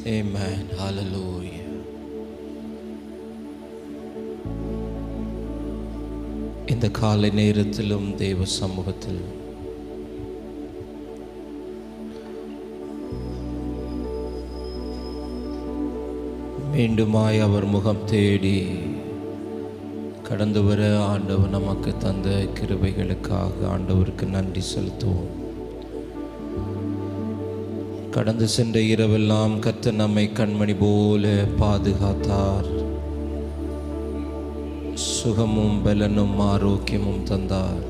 Amen. Hallelujah. இந்த காலை நேரத்திலும் தேவ சமூகத்தில் மீண்டுமாய் அவர் முகம் தேடி கடந்து வர ஆண்டவர் நமக்கு தந்த கிருபைகளுக்காக ஆண்டவருக்கு நன்றி செலுத்துவோம். கடந்து சென்ற இரவெல்லாம் கர்த்தர் நம்மை கண்மணி போல பாதுகாத்தார். சுகமும் பலனும் ஆரோக்கியமும் தந்தார்.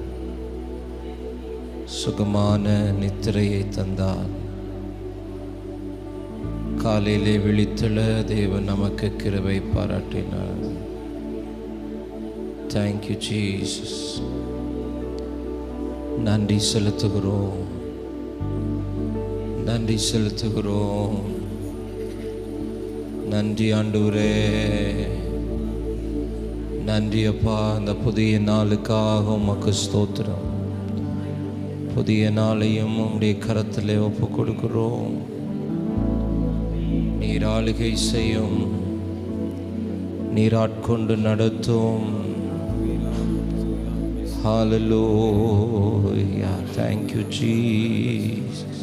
சுகமான நித்திரையை தந்தார். காலையிலே விழித்தெழ தேவன் நமக்கு கிருபை பாராட்டினார். Thank you Jesus. நன்றி செலுத்துகிறோம், நன்றி செலுத்துகிறோம். நன்றி ஆண்டவரே, நன்றி அப்பா. அந்த புதிய நாளுக்காக உமக்கு ஸ்தோத்திரம். புதிய நாளையும் உம்முடைய கரத்திலே ஒப்பு கொடுக்கிறோம். நீர் ஆளுகை செய்யும், நீர் ஆட்கொண்டு நடத்தும். ஹல்லேலூயா. Thank you Jesus.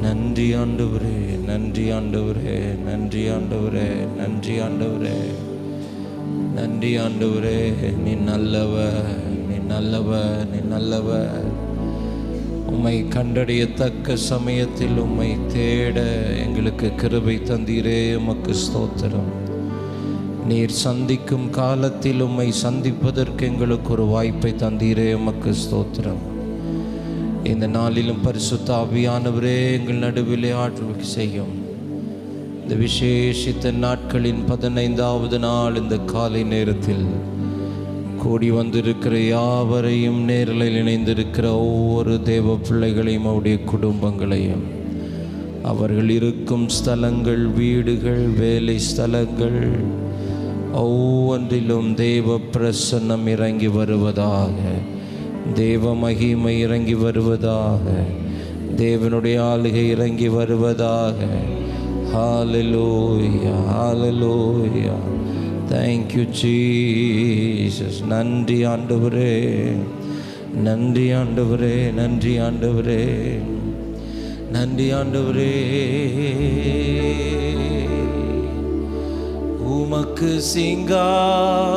நன்றி ஆண்டவரே, நன்றி ஆண்டவரே, நன்றி ஆண்டவரே, நன்றி ஆண்டவரே, நன்றி ஆண்டவரே. நீ நல்லவர், நீ நல்லவர், நீ நல்லவர். உம்மை கண்டறியத்தக்க சமயத்தில் உம்மை தேட எங்களுக்கு கிருபை தந்தீரே, உமக்கு ஸ்தோத்திரம். நீர் சந்திக்கும் காலத்தில் உம்மை சந்திப்பதற்கு எங்களுக்கு ஒரு வாய்ப்பை தந்தீரே, உமக்கு ஸ்தோத்திரம். இந்த நாளிலும் பரிசுத்த ஆவியானவரே எங்கள் நடுவிலே ஆட்சி செய்யும். இந்த விசேஷித்த நாட்களின் 15வது நாள் இந்த காலை நேரத்தில் கூடி வந்திருக்கிற யாவரையும், நேரில் இணைந்திருக்கிற ஒவ்வொரு தேவ பிள்ளைகளையும், அவருடைய குடும்பங்களையும், அவர்கள் இருக்கும் ஸ்தலங்கள், வீடுகள், வேலை ஸ்தலங்கள் ஒவ்வொன்றிலும் தேவ பிரசன்னம் இறங்கி வருவதாக, தேவ மகிமை இறங்கி வருவதாக, தேவனுடைய ஆளுகை இறங்கி வருவதாக. ஹல்லேலூயா, ஹல்லேலூயா. Thank you Jesus. நன்றி ஆண்டவரே, நன்றி ஆண்டவரே, நன்றி ஆண்டவரே, நன்றி ஆண்டவரே. உமக்கு சிங்காசனம்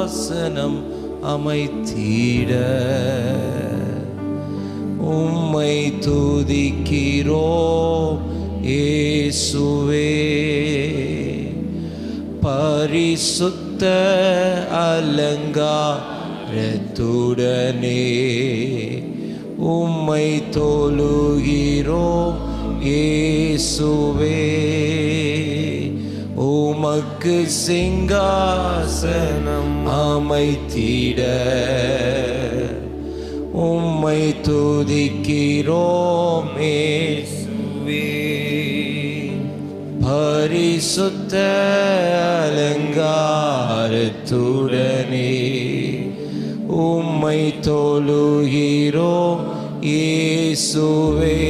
அமைத்திட உம்மை துதிக்கிறோம் இயேசுவே. பரிசுத்த அலங்காரத்துடனே உம்மை தொழுகிறோம் இயேசுவே. உமக்கு சிங்காசனம் அமைத்திட உம்மை துதிக்கிறோம் இயேசுவே. பரிசுத்த அலங்காரத்துடனே உம்மை தொழுகிறோம் இயேசுவே.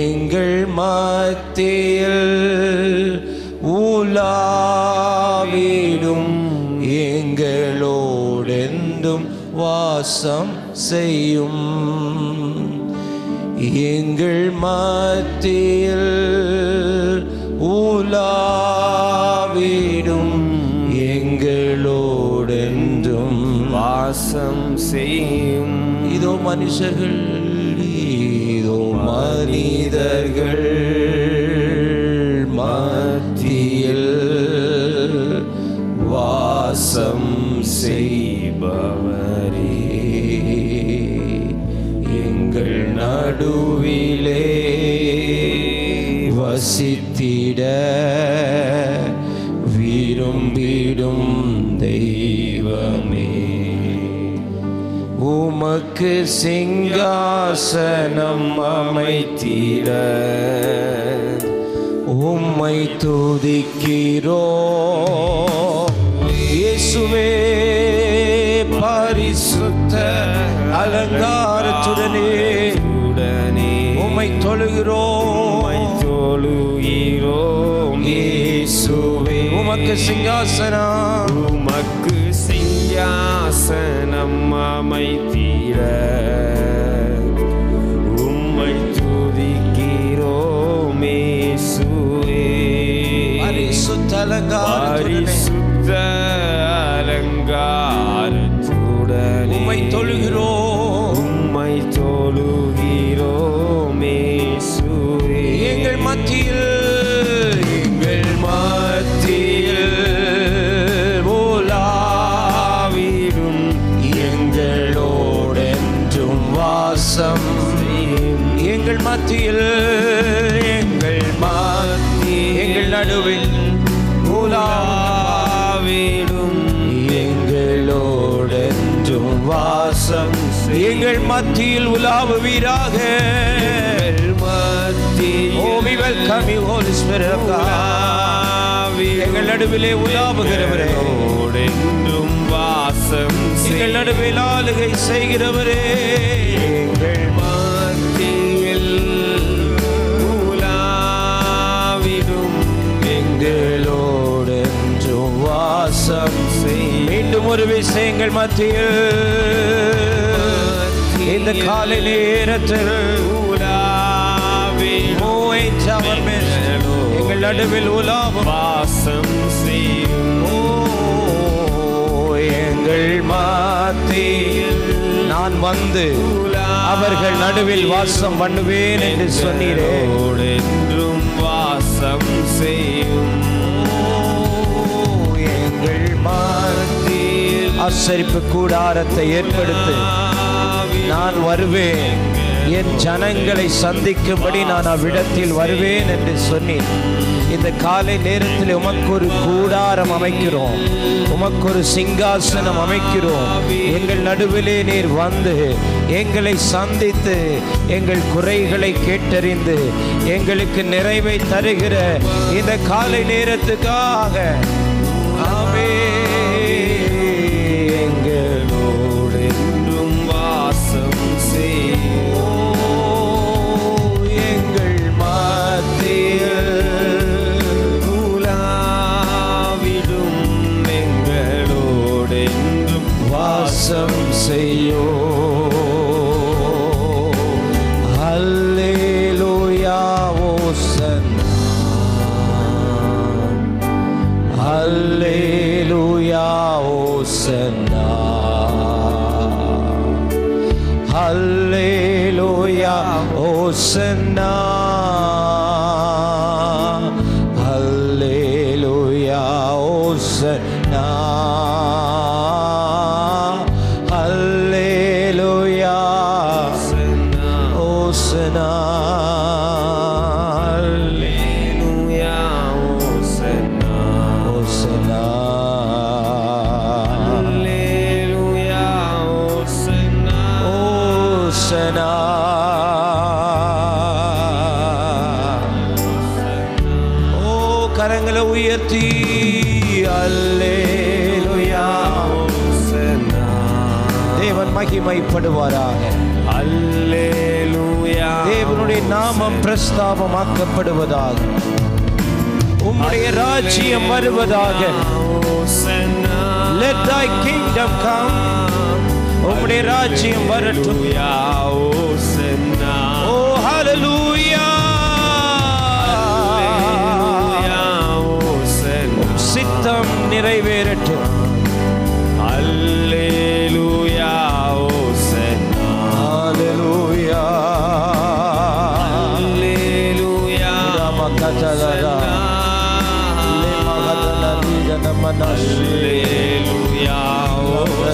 எங்கள் மத்தியில் உலாவிடும், எங்களோடென்றும் வாசம் செய்யும். எங்கள் மத்தியில் உலாவிடும், எங்களோடென்றும் வாசம் செய்யும். இதோ மனுஷர்கள், இதோ மனிதர்கள் மத்தியில் வாசம் செய்பவரே, எங்கள் நடுவிலே வசித்திட விரும்பிடும் தெய்வமே. உமக்கு சிங்காசனம் அமைத்திட உம்மை துதிக்கிறோம் இயேசுவே. பரிசுத்த அலங்காரத்துடனே உம்மை தொழுகிறோம் தொழுகிறோம் இயேசுவே. உமக்கு சிங்காசனம், உமக்கு சிங்காசனம் அமைத்திட உம்மை துதிக்கிறோம் இயேசுவே. பரிசுத்த அலங்காரத்துடனே உம்மை தொழுகிறோம், உம்மை தொழுகிறோம் இயேசுவே. எங்கள் மத்தியில் உலாவிடும் எங்களோடென்றும் வாசம், எங்கள் மத்தியில் எங்கள் நடுவில் உலாவிடும் எங்களோடென்றும் வாசம், எங்கள் மத்தியில் உலாவுவீராக. Oh, we welcome you, Holy Spirit of God. எங்கள் நடுவிலே உலாவுகிறவரே, என்றும் வாசம், எங்கள் நடுவில் ஆளுகை செய்கிறவரே, எங்கள் மத்தியில் உலாவிடும் எங்களோடென்றும் வாசம் செய். மீண்டும் ஒரு விஷயங்கள் மத்தியில் இந்த காலை நேரத்தில் எங்கள் நடுவில் உலாவும் வாசம் செய்யும். எங்கள் மத்தியில் நான் வந்து அவர்கள் நடுவில் வாசம் பண்ணுவேன் என்று சொன்னீரே, என்றும் வாசம் செய்யும். எங்கள் மத்தியில் ஆசரிப்பு கூடாரத்தை ஏற்படுத்து. நான் வருவேன், என் ஜனங்களை சந்திக்கும்படி நான் அவ்விடத்தில் வருவேன் என்று சொன்னேன். இந்த காலை நேரத்தில் உமக்கு ஒரு கூடாரம் அமைக்கிறோம், உமக்கு ஒரு சிங்காசனம் அமைக்கிறோம். எங்கள் நடுவிலே நீர் வந்து எங்களை சந்தித்து எங்கள் குறைகளை கேட்டறிந்து எங்களுக்கு நிறைவை தருகிற இந்த காலை நேரத்துக்காக எங்களோடு என்றும் வாசம் எங்கள் மத்தியில் உலாவிடும் எங்களோடு என்றும் வாசம் செய்யோ. அல்லேலூயா ஓசன்னா, அல்லேலூயா ஓசன்னா, அல்லேலூயா ஓசன்னா, அல்லேலூயா ஓசன்னா, அல்லேலூயா ஓசன்னா, அல்லேலூயா ஓசன்னா, ஓசன்னா, அல்லேலூயா ஓசன்னா, ஓசன்னா. ஓ, கரங்களை உயர்த்தி அல்லேலூயா ஓசன்னா, தேவன் மகிமைப்படுவாராக. அல்லேலூயா, தேவனுடைய நாமம் பிரஸ்தாபமாக்கப்படுவதாக. உம்முடைய ராஜ்யம் வருவதாக. ஓசன்னா, Let thy kingdom come. உம்முடைய ராஜ்யம் வரட்டும். ஓசன்னா, ஓ ஹalleluya, சித்தம் நிறைவேறட்டும். அல்லேலூயா ஓசன்னா, ஹalleluya, அல்லேலூயா ராமகதலரா லேமகதலரி ஜனமனஸ்ரீ அல்லேலூயா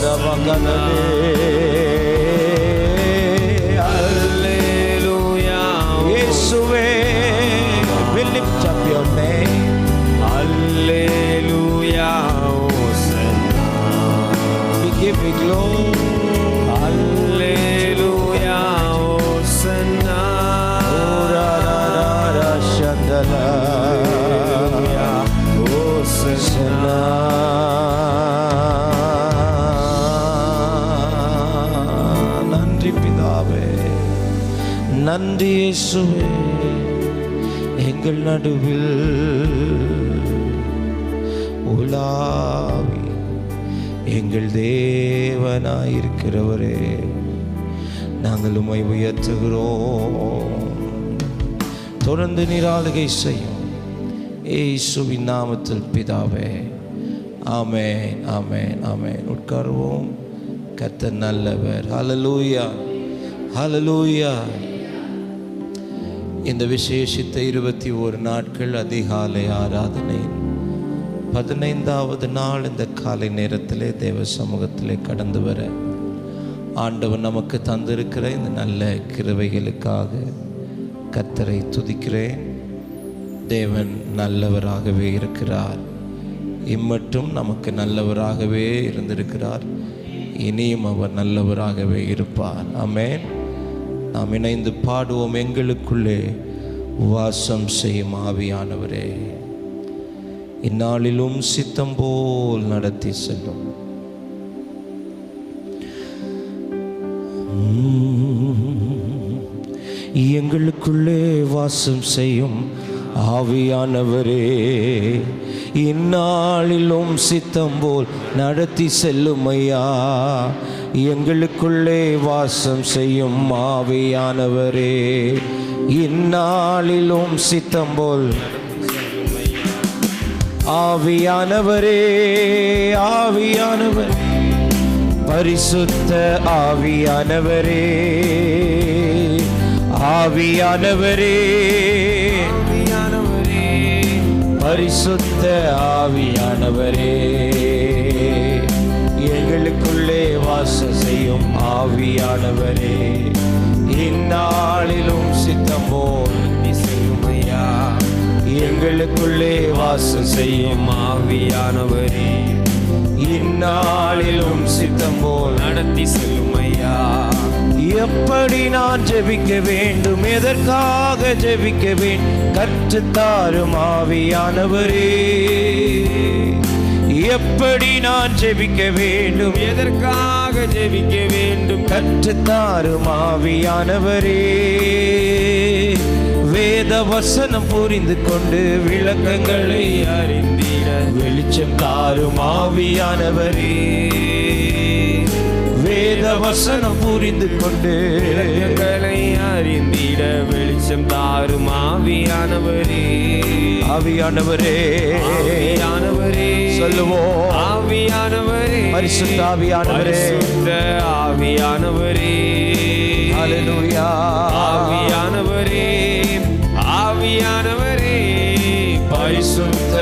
ரமகதலே. அல்லேலூயா இயேசுவே, we lift up your name. அல்லேலூயா ஓசன்னா, We give you glory. அல்லேலூயா ஓசன்னா, Ora ra ra ra shandala ஓசன்னா. நன்றி பிதாவே, நன்றி இயேசுவே. எங்கள் நடுவில் உலாவி எங்கள் தேவனாயிருக்கிறவரே, நாங்கள் உம்மை உயர்த்துகிறோம். தொடர்ந்து நீராளுகை செய்யும் இயேசுவின் நாமத்தில் பிதாவே, ஆமென், ஆமென், ஆமென். உட்காருவோம். கர்த்தர் நல்லவர். ஹல்லேலூயா, ஹல்லேலூயா. இந்த விசேஷித்த 21 நாட்கள் அதிகாலை ஆராதனை 15வது நாள் இந்த காலை நேரத்திலே தேவ சமூகத்திலே கடந்து வர ஆண்டவர் நமக்கு தந்திருக்கிற இந்த நல்ல கிருபைகளுக்காக கர்த்தரை துதிக்கிறேன். தேவன் நல்லவராகவே இருக்கிறார். இம்மட்டும் நமக்கு நல்லவராகவே இருந்திருக்கிறார். இனியும் அவர் நல்லவராகவே இருப்பார். ஆமென். நாம் இணைந்து பாடுவோம். எங்களுக்குள்ளே வாசம் செய்யும் ஆவியானவரே, இந்நாளிலும் சித்தம் போல் நடத்தி செல்லும். எங்களுக்குள்ளே வாசம் செய்யும் ஆவியானவரே, இந்நாளிலும் சித்தம் போல் நடத்தி செல்லும் ஐயா. எங்களுக்குள்ளே வாசம் செய்யும் ஆவியானவரே, இந்நாளிலும் சித்தம் போல் ஆவியானவரே, ஆவியானவர், பரிசுத்த ஆவியானவரே, ஆவியானவரே, பரிசுத்த ஆவியானவரே, எங்களுக்குள்ளே வாசம் செய்யும் ஆவியானவரே, இந்நாளிலும் சித்தம் போல் செய்யும் ஐயா. எங்களுக்குள்ளே வாசம் செய்யும் ஆவியானவரே, இந்நாளிலும் சித்தம் போல் நடத்தி செல்லும் ஐயா. எப்படி நான் ஜெபிக்க வேண்டும், எதற்காக ஜெபிக்க வேண்டும், கற்றுத்தாரும் ஆவியானவரே. எப்படி நான் ஜெபிக்க வேண்டும், எதற்காக ஜெபிக்க வேண்டும், கற்றுத்தாரும் ஆவியானவரே. வேத வசனம் புரிந்து கொண்டு விளக்கங்களை அறிந்திட வெளிச்சம் தாரும் ஆவியானவரே. வேத வசனம் புரிந்து கொண்டு விளக்கங்களை அறிந்திட வெளிச்சம் தாரும் ஆவியானவரே. ஆவியானவரே, ஆவியானவரே, சொல்லுவோம். ஆவியானவரே, பரிசுத்த ஆவியானவரே, பரிசுத்த ஆவியானவரே, ஹல்லேலூயா. ஆவியானவரே, ஆவியானவரே, பரிசுத்த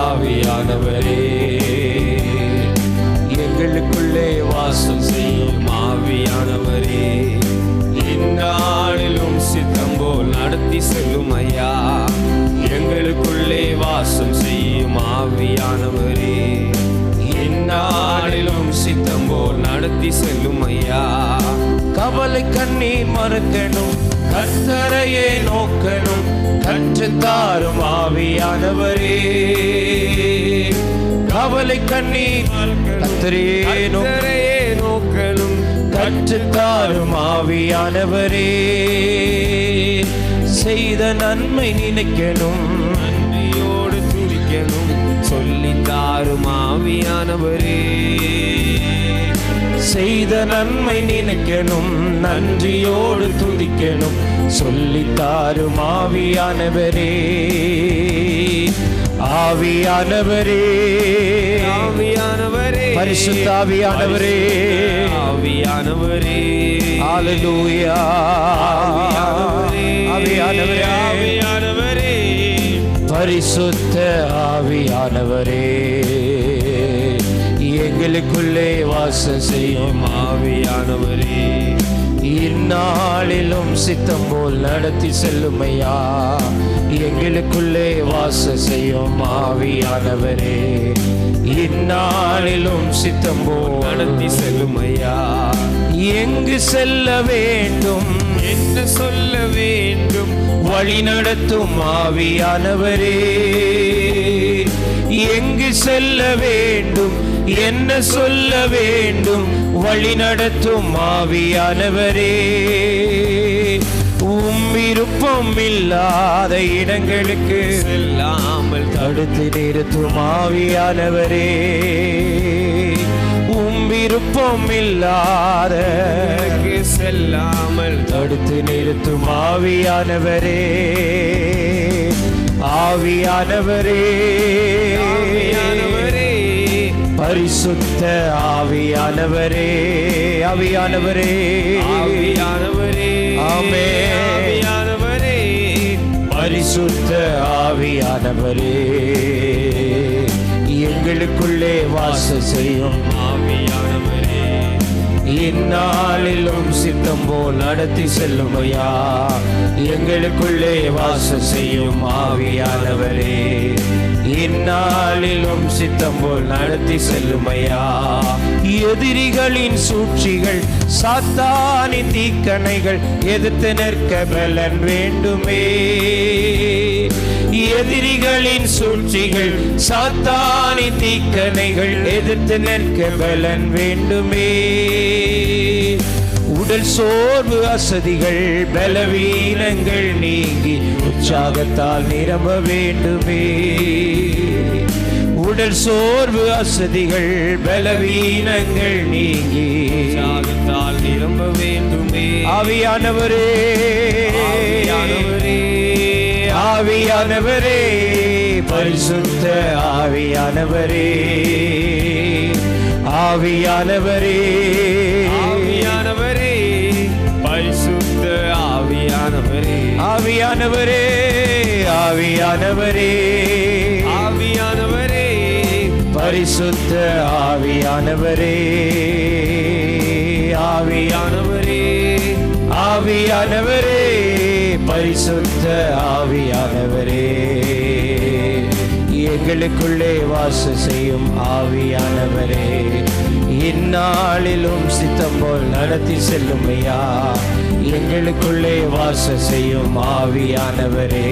ஆவியானவரே, எங்களுக்குள்ளே வாசம் செய்யும் ஆவியானவரே, இந்நாளிலும் சித்தம் போல் நடத்தி செல்லும் ஐயா. எங்களுக்குள்ளே வாசம் செய்யும் ஆவியானவரே, இந்நாளிலும் சித்தம் போல் நடத்தி செல்லும் ஐயா. கவலை கண்ணீர் மறக்கணும், கர்த்தரையே நோக்கணும், கற்றுத்தாரும் ஆவியானவரே. கவலை கண்ணீர் கர்த்தரையே நோக்கணும், கற்றுத்தாரும் ஆவியானவரே. செய்த நன்மை நினைக்கணும், நன்மையோடு துதிக்கணும், சொல்லித்தாரும் ஆவியானவரே. செய்த நன்மை நினைக்கணும், நன்றியோடு துதிக்கணும், சொல்லித்தாரும் ஆவியானவரே. ஆவியானவரே, ஆவியானவரே, பரிசுத்த ஆவியானவரே, ஆவியானவரே, ஹல்லேலூயா. ஆவியானவரே, ஆவியானவரே, பரிசுத்த ஆவியானவரே, எங்களுக்குள்ளே வாசம் செய்யும் ஆவியானவரே, இந்நாளிலும் சித்தம் போல் நடத்தி செல்லும் ஐயா. எங்களுக்குள்ளே வாசம் செய்யும் ஆவியானவரே, இந்நாளிலும் சித்தம் போல் நடத்தி செல்லும் ஐயா. எங்கு செல்ல வேண்டும், என்ன சொல்ல வேண்டும், வழி நடத்தும் ஆவியானவரே. எங்கு செல்ல வேண்டும், என்ன சொல்ல வேண்டும், வழி நடத்தும் ஆவியானவரே. விருப்பம் இல்லாத இடங்களுக்கு செல்லாமல் தடுத்து நிறுத்தும் ஆவியானவரே, விருப்பம் இல்லாத செல்லாமல் தடுத்து நிறுத்தும் ஆவியானவரே, ஆவியானவரே, ஆவியானவரே, பரிசுத்த ஆவியானவரே, ஆவியானவரே, ஆவியானவரே, ஆமென், ஆவியானவரே, பரிசுத்த ஆவியானவரே, எங்களுக்குள்ளே வாசம் செய்யும் ஆவியானவரே, இந்நாளிலும் சித்தம் போல் நடத்தி செல்லும் ஐயா, எங்களுக்குள்ளே வாசம் செய்யும் ஆவியானவரே, இந்நாளிலும் சித்தம் போல் நடத்தி செல்லும் ஐயா. எதிரிகளின் சூழ்ச்சிகள், சாத்தானின் தீக்கணைகள் எதிர்த்து நிற்க பலன் வேண்டுமே. எதிரிகளின் சூழ்ச்சிகள், சாத்தானின் தீக்கணைகள் எதிர்த்து நிற்க பலன் வேண்டுமே. உடல் சோர்வு, அசதிகள், பலவீனங்கள் நீங்கி உற்சாகத்தால் நிரம்ப வேண்டுமே. உடல் சோர்வு, அசதிகள், பலவீனங்கள் நீங்கி உற்சாகத்தால் நிரம்ப வேண்டுமே. ஆவியானவரே, ஆவியானவரே, ஆவியானவரே, பரிசுத்த ஆவியானவரே, ஆவியானவரே, ஆவியானவரே, பரிசுத்த ஆவியானவரே, ஆவியானவரே, ஆவியானவரே, ஆவியானவரே, பரிசுத்த ஆவியானவரே, ஆவியானவரே, ஆவியானவரே, பரிசுத்த ஆவியானவரே, எங்களுக்குள்ளே வாசம் செய்யும் ஆவியானவரே, இந்நாளிலும் சித்தம் போல் நடத்தி செல்லும் ஐயா, எங்களுக்குள்ளே வாசம் செய்யும் ஆவியானவரே,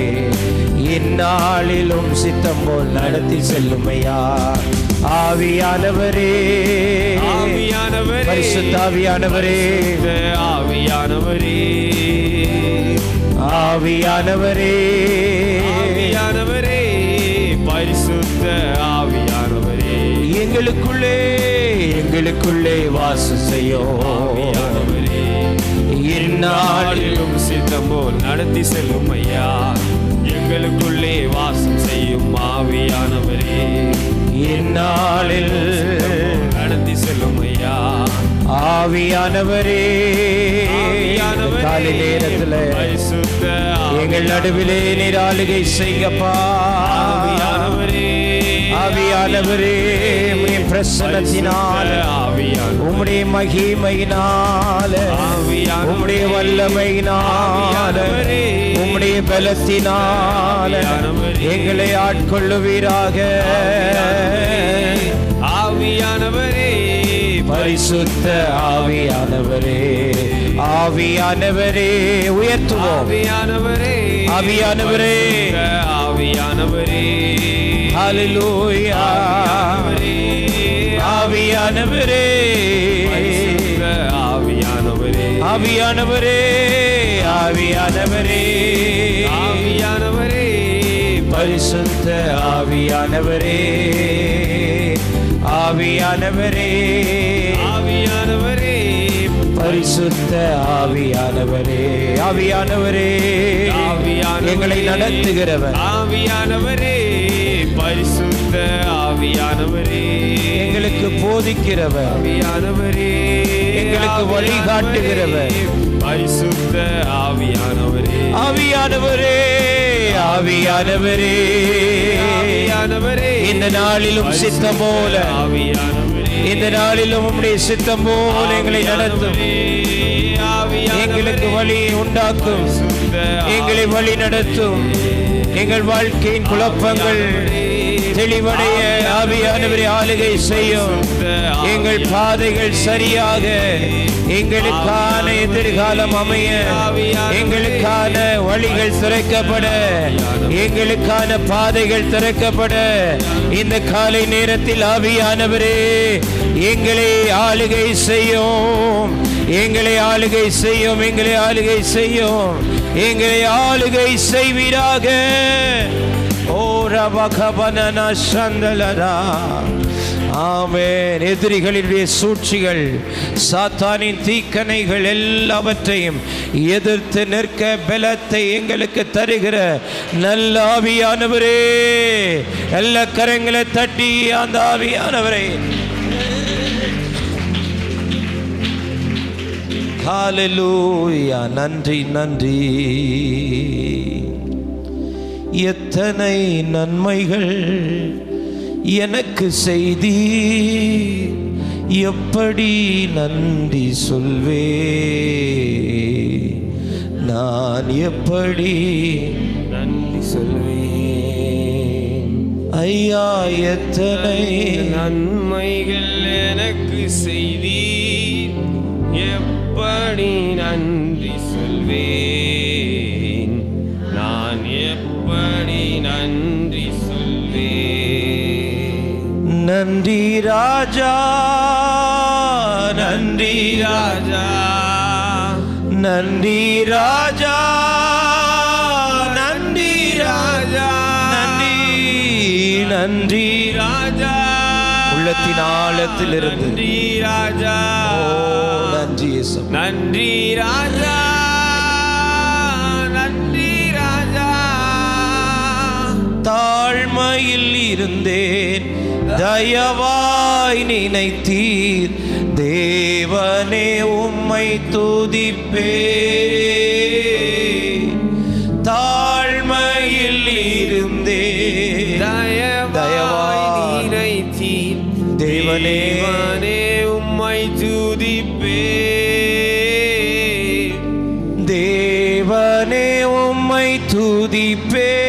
இந்நாளிலும் சித்தம் போல் நடத்தி செல்லும் ஐயா. ஆவியானவரே, ஆவியானவரே, பரிசுத்த ஆவியானவரே, ஆவியானவரே, ஆவியானவரே, ஆவியானவரே, பரிசுத்த ஆவியானவரே, எங்களுக்குள்ளே எங்களுக்குள்ளே வாசம் செய்யும் ஆவியானவரே, இந்நாளிலும் சித்தம் போல் நடத்தி செல்லும் ஐயா, எங்களுக்குள்ளே வாசம் செய்யும் ஆவியானவரே, இந்நாளில் நடத்தி செல்லும் ஐயா, ஆவியானவரே, காலை நேரத்தில் பரிசுத்த எங்கள் நடுவிலே நீர் ஆளுகை செய்யப்பா. ஆவியானவரே, ஆவியானவரே, உம்முடைய பிரசன்னத்தினால, உம்முடைய மகிமையினால, உம்முடைய வல்லமையினால, உம்முடைய பலத்தினால எங்களை ஆட்கொள்ளுவீராக. ஆவியானவரே, பரிசுத்த ஆவியானவரே, ஆவியானவரே, உயர்த்துவோம். ஆவியானவரே, ஆவியானவரே, ஆவியானவரே, ஹல்லேலூயா, ஆவியானவரே, ஆவியானவரே, ஆவியானவரே, ஆவியானவரே, ஆவியானவரே, பரிசுத்த ஆவியானவரே, ஆவியானவரே, ஆவியானவரே, பரிசுத்த ஆவியானவரே, ஆவியானவரே, எங்களை நடத்துகிறவர், ஆவியானவரே, பரிசுத்த ஆவியானவரே, எங்களுக்கு போதிக்கிறவர், ஆவியானவரே, எங்களுக்கு வழிகாட்டுகிறவர், பரிசுத்த ஆவியானவரே, ஆவியானவரே, ஆவியானவரே, ஆவியானவரே, இந்த நாளிலும் சித்தம் போல, ஆவியானவரே, இந்த நாளிலும் உம்முடைய சித்தம் போல எங்களை நடத்தும், எங்களுக்கு வழி உண்டாக்கும், எங்களை வழி நடத்தும், எங்கள் வாழ்க்கையின் குழப்பங்கள் தெளிவடைய ஆவியானவரே ஆளுகை செய்யும், எங்கள் பாதைகள் சரியாக, எங்களுக்கான எதிர்காலம் அமைய, எங்களுக்கான வழிகள் திறக்கப்பட, எங்களுக்கான பாதைகள் திறக்கப்பட, இந்த காலை நேரத்தில் ஆவியானவரே எங்களை ஆளுகை செய்யும், எங்களை ஆளுகை செய்யும், எங்களை ஆளுகை செய்யும். எங்களை ஆளுகை செய்வீராக. ஓ ரபகபனன சந்தலரா. ஆமென். எதிரிகளினுடைய சூழ்ச்சிகள், சாத்தானின் தீக்கணைகள் எல்லாவற்றையும் எதிர்த்து நிற்க பலத்தை எங்களுக்கு தருகிற நல்ல ஆவியானவரே, எல்லா கரங்களை தட்டி அந்த ஆவியானவரே. ஹல்லேலூயா. நன்றி நன்றி. எத்தனை நன்மைகள் எனக்கு செய்தி, எப்படி நன்றி சொல்வே, நான் எப்படி நன்றி சொல்வேன். ஐயா எத்தனை நன்மைகள் எனக்கு செய்தி, எப்படி நன்றி சொல்வேன், நான் எப்படி நன்றி சொல்வேன். நன்றி ராஜா, நன்றி ராஜா, நன்றி ராஜா, நன்றி ராஜா, நன்றி நன்றி ராஜா. உள்ளத்தின் ஆழத்திலிருந்து நன்றி ராஜா, நன்றி இயேசு. நன்றி ராஜா, நன்றி ராஜா. தாழ்மையில் இருந்தேன், தயவாய் நினைத்தீர் தேவனே, உம்மை துதிப்பேன். தாழ்மையில் இருந்தேன், தயவாய் நினைத்தீர் தேவனே, உம்மை துதிப்பேன். தேவனே உம்மை துதிப்பேன்.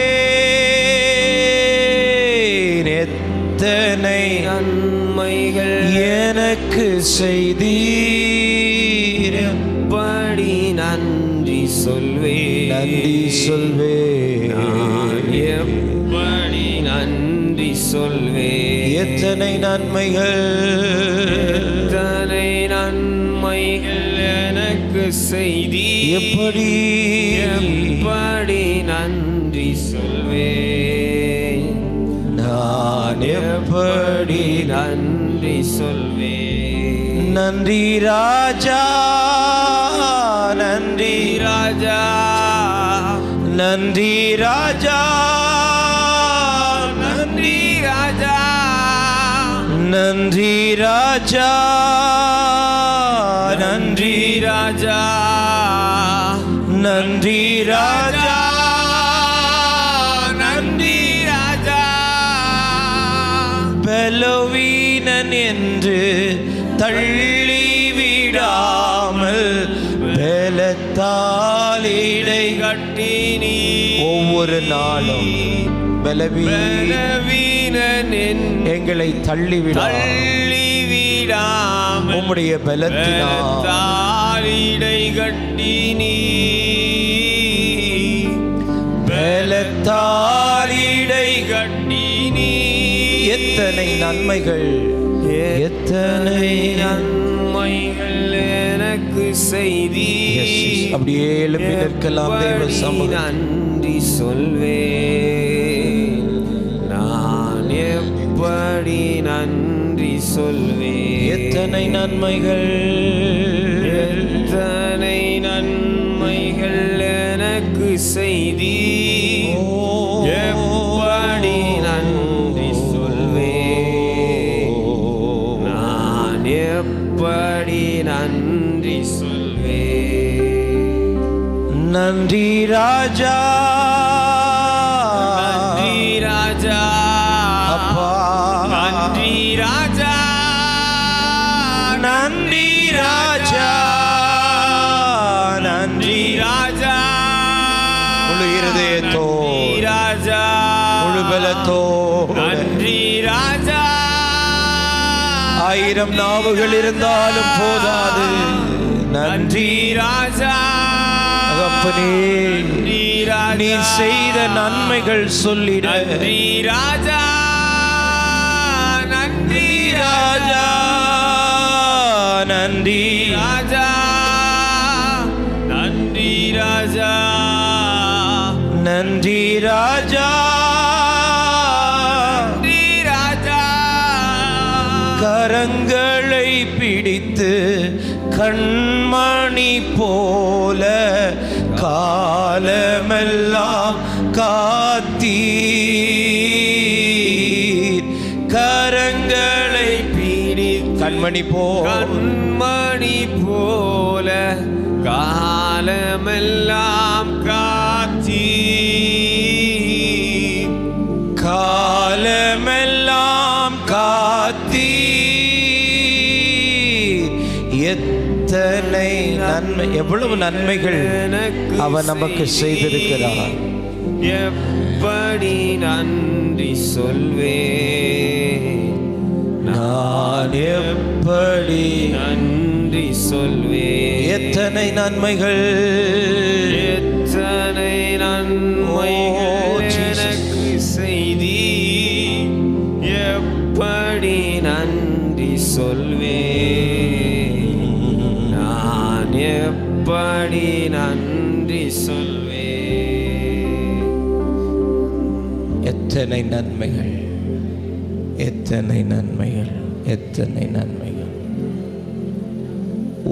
எத்தனை நன்மைகள் எனக்கு செய்தீர், எப்படி நன்றி சொல்வேன், நன்றி சொல்வேன். எப்படி நன்றி சொல்வேன். எத்தனை நன்மைகள், எத்தனை நன்மைகள் எனக்கு செய்தி, எப்படி எப்படி நன்றி சொல்வேன், நான் எப்படி நன்றி சொல்வேன். நன்றி ராஜா, நன்றி ராஜா, நன்றி ராஜா, நன்றி ராஜா, நன்றி ராஜா, நன்றி ராஜா, நன்றி ராஜா, நன்றி ராஜா. பலவீனன் என்று தள்ளிவிடாமல் பலத்தால் இடை கட்டி நீ ஒவ்வொரு நாளும் பலவீனன் எங்களை தள்ளிவிடாமல் உம்முடைய பலத்தினால் இடை கட்டி நீ பலத்தால் இடை கட்டி நீ. எத்தனை நன்மைகள், எத்தனை நன்மைகள் எனக்கு செய்தி, அப்படியே எழுப்பி நிற்கலாம். தேவ சமூகம் நன்றி சொல்வேன், நான் எப்படி நன்றி சொல்வேன். எத்தனை நன்மைகள், எத்தனை நன்மைகள் எனக்கு செய்தி, எப்படி நன்றி சொல்வேன், நான் எப்படி நன்றி சொல்வேன். நன்றி ராஜா, நன்றி ராஜா, அப்பா, நன்றி ராஜா, நன்றி ராஜா, நன்றி ராஜா. முழு இருதயத்தோ, ராஜா, முழு பலத்தோ, நன்றி ராஜா. 1000 நாவுகள் இருந்தாலும் போதாது. நன்றி ராஜா, தகப்பனே, நீ செய்த நன்மைகள் சொல்லிட. நன்றி ராஜா, நன்றி ராஜா, நன்றி ராஜா, நன்றி ராஜா. ராஜா, நன்றி ராஜா. கரங்களை பிடித்து கண்மணி போல காலமெல்லாம் காத்தீர். கரங்களை பிடித்து கண்மணி போல காலமெல்லாம் காத்தீர். காலமெல்லாம் காத்தீர். எத்தனை நன்மை, எவ்வளவு நன்மைகள் அவன் நமக்கு செய்திருக்கிறான். எப்படி நன்றி சொல்வேன், நான் எப்படி நன்றி சொல்வேன். எத்தனை நன்மைகள், எத்தனை நன்மைகள் எனக்கு செய்தி. எப்படி நன்றி சொல்வேன், நான் எப்படி நன்றி சொல்வேன். எத்தனை நன்மைகள், எத்தனை நன்மைகள், எத்தனை நன்மைகள்.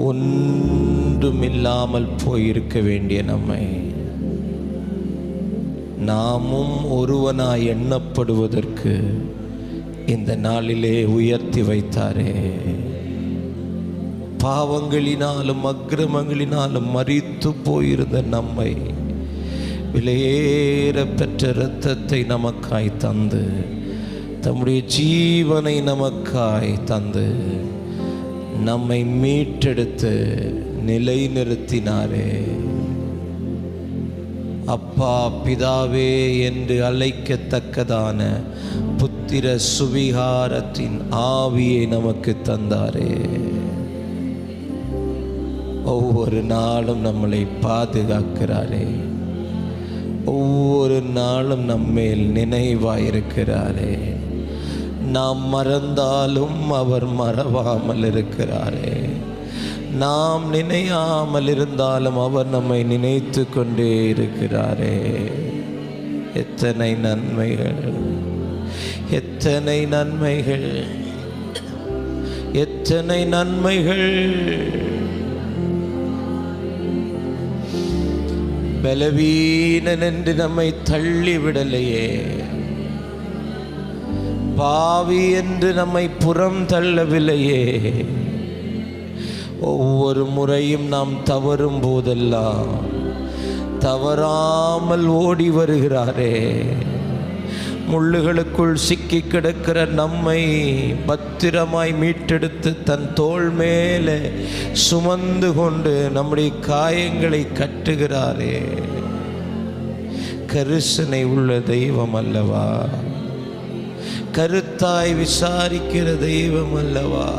ஒன்றுமில்லாமல் போயிருக்க வேண்டிய நம்மை நாமும் ஒருவனாய் எண்ணப்படுவதற்கு இந்த நாளிலே உயர்த்தி வைத்தாரே. பாவங்களினாலும் அக்கிரமங்களினாலும் மரித்து போயிருந்த நம்மை விலையேற பெற்ற இரத்தத்தை நமக்காய் தந்து, தம்முடைய ஜீவனை நமக்காய் தந்து, நம்மை மீட்டெடுத்து நிலைநிறுத்தினாரே. அப்பா பிதாவே என்று அழைக்கத்தக்கதான புத்திர சுவிகாரத்தின் ஆவியை நமக்கு தந்தாரே. ஒவ்வொரு நாளும் நம்மளை பாதுகாக்கிறாரே. ஒவ்வொரு நாளும் நம்மேல் நினைவாயிருக்கிறாரே. நாம் மறந்தாலும் அவர் மறவாமல் இருக்கிறாரே. நாம் நினையாமல் இருந்தாலும் அவர் நம்மை நினைத்து கொண்டே இருக்கிறாரே. எத்தனை நன்மைகள், எத்தனை நன்மைகள், எத்தனை நன்மைகள். பலவீனன் என்று நம்மை தள்ளிவிடலையே. பாவி என்று நம்மை புறம் தள்ளவில்லையே. ஒவ்வொரு முறையும் நாம் தவறும் போதெல்லாம் தவறாமல் ஓடி வருகிறாரே. முள்ளுகளுக்குள் சிக்கி கிடக்கிற நம்மை பத்திரமாய் மீட்டெடுத்து தன் தோள் மேலே சுமந்து கொண்டு நம்முடைய காயங்களை கட்டுகிறாரே. கரிசனை உள்ள தெய்வம் அல்லவா? கருத்தாய் விசாரிக்கிற தெய்வம் அல்லவா?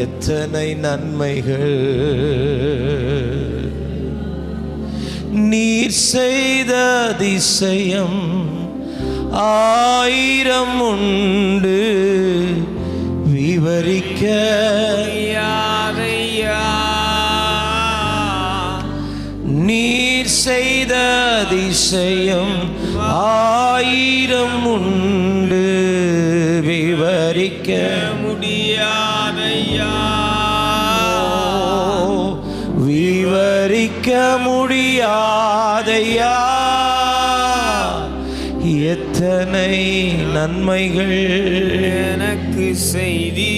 எத்தனை நன்மைகள் நீர் செய்த அதிசயம் ஆயிரம் உண்டு, விவரிக்க யாரையா. நீர் செய்த அதிசயம் ஆயிரம் உண்டு, விவரிக்க முடியாதையா. விவரிக்க முடியாதையா. எத்தனை நன்மைகள் எனக்கு செய்தி.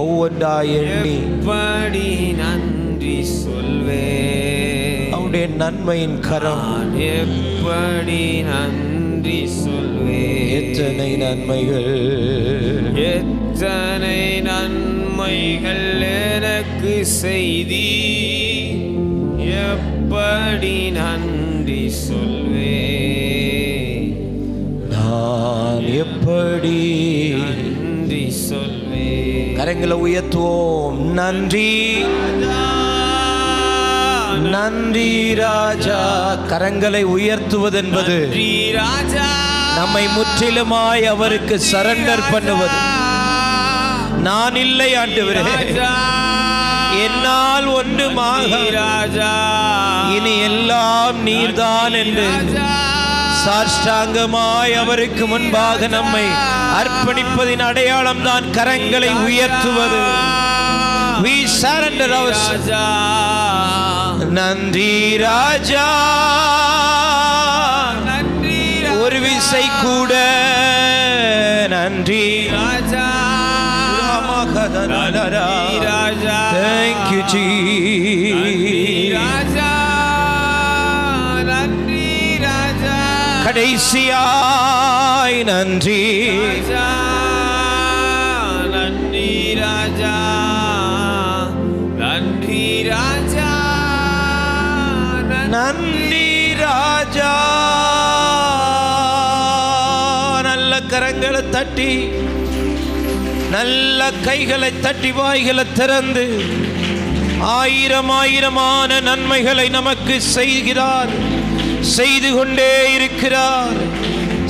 ஒவ்வொன்றாய் எண்ணி எப்படி நன்றி சொல்வேன். அவருடைய நன்மையின் கரம் நான் எப்படி நன்றி சொல்வேன். எத்தனை நன்மைகள், எத்தனை நன்மைகள் எனக்கு செய்தி. எப்படி நன்றி சொல்வேன். நான் எப்படி நன்றி சொல்வேன். கரங்களை உயர்த்துவோம். நன்றி நன்றி ராஜா. கரங்களை உயர்த்துவது என்பது நன்றி ராஜா. நம்மை முற்றிலுமாய் அவருக்கு சரண்டர் பண்ணுவது. நான் இல்லை ஆண்டவரே, ராஜா. என்னால் ஒன்றுமாக ராஜா இனி எல்லாம் நீர்தான் என்று சாஷ்டாங்கமாய் அவருக்கு முன்பாக நம்மை அர்ப்பணிப்பதின் அடையாளம் தான் கரங்களை உயர்த்துவது. We surrender ourselves. நன்றி ராஜா, ஒரு விசை கூட நன்றி ராஜா. Thank you Jesus. கடைசியாய் நன்றி நன்றி ராஜா, நன்றி ராஜா, நன்றி ராஜா. நல்ல கரங்களை தட்டி, நல்ல கைகளை தட்டி, வாய்களை திறந்து ஆயிரம் ஆயிரமான நன்மைகளை நமக்கு செய்கிறார். செய்து கொண்டே இருக்கிறார்,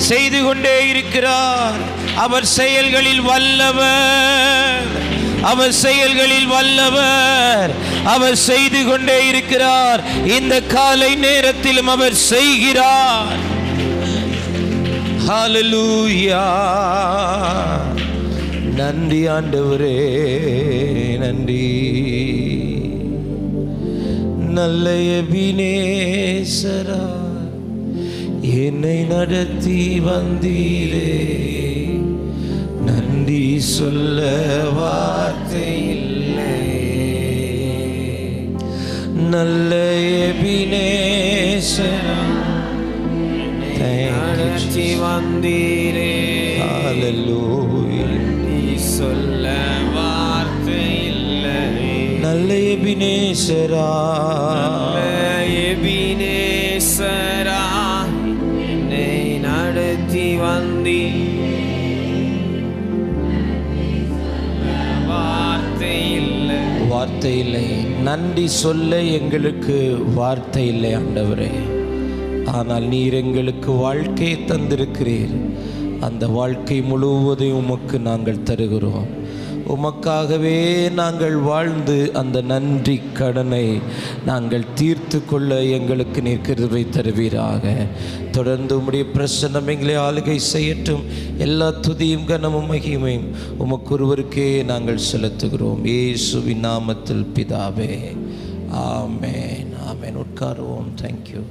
செய்து கொண்டே இருக்கிறார். அவர் செயல்களில் வல்லவர், அவர் செயல்களில் வல்லவர். அவர் செய்து கொண்டே இருக்கிறார். இந்த காலை நேரத்திலும் அவர் செய்கிறார். ஹல்லேலூயா. நன்றி ஆண்டவரே, நன்றி. நல்ல எபினேசரா என்னை நடத்தி வந்தீரே, நன்றி சொல்ல வார்த்தை இல்லை. நல்ல எபினேசரா நடத்தி வந்தீரே, ஹல்லேலூயா. நன்றி சொல்ல வார்த்தை இல்லை. நல்ல எபினேசரா, எபினேசரா என்னை நடத்தி வந்தி, வார்த்தை இல்லை, வார்த்தை இல்லை. நன்றி சொல்ல எங்களுக்கு வார்த்தை இல்லை ஆண்டவரே. ஆனால் நீர் எங்களுக்கு வாழ்க்கையை தந்திருக்கிறீர். அந்த வாழ்க்கை முழுவதையும் உமக்கு நாங்கள் தருகிறோம். உமக்காகவே நாங்கள் வாழ்ந்து அந்த நன்றி கடனை நாங்கள் தீர்த்து கொள்ள எங்களுக்கு நீர் கிருபை தருவீராக. தொடர்ந்து உம்முடைய பிரசன்னம் எங்களை ஆளுகை செய்யட்டும். எல்லா துதியும் கனமும் மகிமையும் உமக்கு ஒருவருக்கே நாங்கள் செலுத்துகிறோம். இயேசுவின் நாமத்தில் பிதாவே, ஆமென், ஆமென். உட்காருவோம். தேங்க்யூ.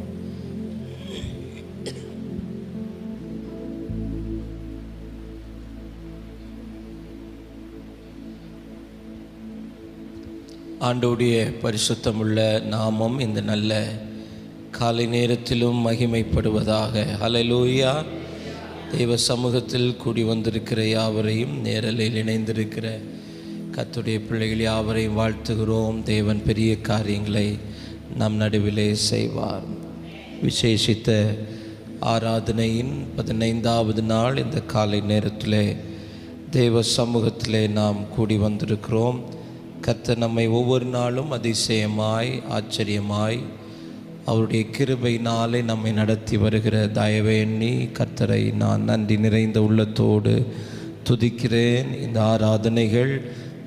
ஆண்டவருடைய பரிசுத்தமுள்ள நாமம் இந்த நல்ல காலை நேரத்திலும் மகிமைப்படுவதாக. ஹல்லேலூயா. தெய்வ சமூகத்தில் கூடி வந்திருக்கிற யாவரையும், நேரலையில் இணைந்திருக்கிற கர்த்தருடைய பிள்ளைகள் யாவரையும் வாழ்த்துகிறோம். தேவன் பெரிய காரியங்களை நம் நடுவிலே செய்வார். விசேஷித்த ஆராதனையின் 15வது நாள் இந்த காலை நேரத்திலே தெய்வ சமூகத்திலே நாம் கூடி வந்திருக்கிறோம். கர்த்தர் நம்மை ஒவ்வொரு நாளும் அதிசயமாய் ஆச்சரியமாய் அவருடைய கிருபையினாலே நம்மை நடத்தி வருகிற தயவை எண்ணி கர்த்தரை நான் நன்றி நிறைந்த உள்ளத்தோடு துதிக்கிறேன். இந்த ஆராதனைகள்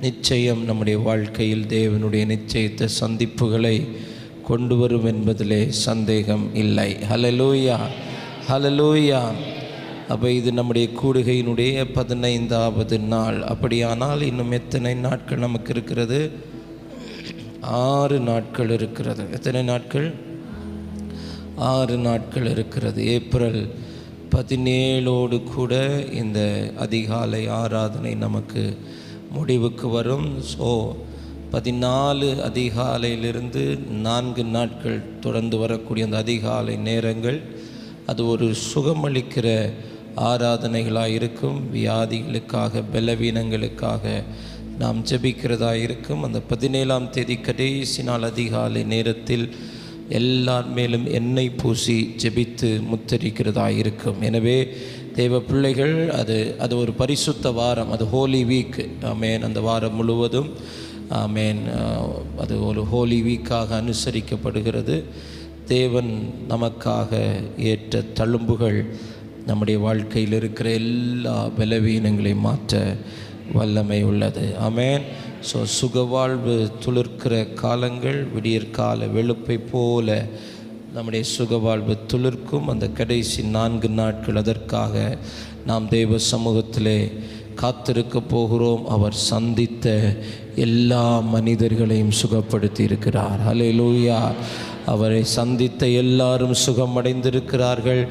நிச்சயம் நம்முடைய வாழ்க்கையில் தேவனுடைய நிச்சயத்த சந்திப்புகளை கொண்டு வரும் என்பதிலே சந்தேகம் இல்லை. ஹல்லேலூயா, ஹல்லேலூயா. அப்போ இது நம்முடைய கூடுகையினுடைய 15வது நாள். அப்படியானால் இன்னும் எத்தனை நாட்கள் நமக்கு இருக்கிறது? 6 நாட்கள் இருக்கிறது. எத்தனை நாட்கள்? 6 நாட்கள் இருக்கிறது. ஏப்ரல் 17ஓடு கூட இந்த அதிகாலை ஆராதனை நமக்கு முடிவுக்கு வரும். ஸோ 14 அதிகாலையிலிருந்து 4 நாட்கள் தொடர்ந்து வரக்கூடிய அந்த அதிகாலை நேரங்கள் அது ஒரு சுகமளிக்கிற ஆராதனைகளாக இருக்கும். வியாதிகளுக்காக, பலவீனங்களுக்காக நாம் ஜெபிக்கிறதா இருக்கும். அந்த 17ஆம் தேதி கடைசி நாள் அதிகாலை நேரத்தில் எல்லார் மேலும் எண்ணெய் பூசி ஜெபித்து முத்தரிக்கிறதா இருக்கும். எனவே தேவ பிள்ளைகள், அது ஒரு பரிசுத்த வாரம், அது ஹோலி வீக். ஆமேன். அந்த வாரம் முழுவதும் ஆமேன் அது ஒரு ஹோலி வீக்காக அனுசரிக்கப்படுகிறது. தேவன் நமக்காக ஏற்ற தழும்புகள் நம்முடைய வாழ்க்கையில் இருக்கிற எல்லா பலவீனங்களையும் மாற்ற வல்லமை உள்ளது. ஆமென். சுகவாழ்வு துளிர்க்கிற காலங்கள் விடியற்கால வெளுப்பை போல நம்முடைய சுகவாழ்வு துளிர்க்கும். அந்த கடைசி 4 நாட்கள் அதற்காக நாம் தேவ சமூகத்திலே காத்திருக்க போகிறோம். அவர் சந்தித்த எல்லா மனிதர்களையும் சுகப்படுத்தி இருக்கிறார். ஹல்லேலூயா. அவரை சந்தித்த எல்லாரும் சுகமடைந்திருக்கிறார்கள்.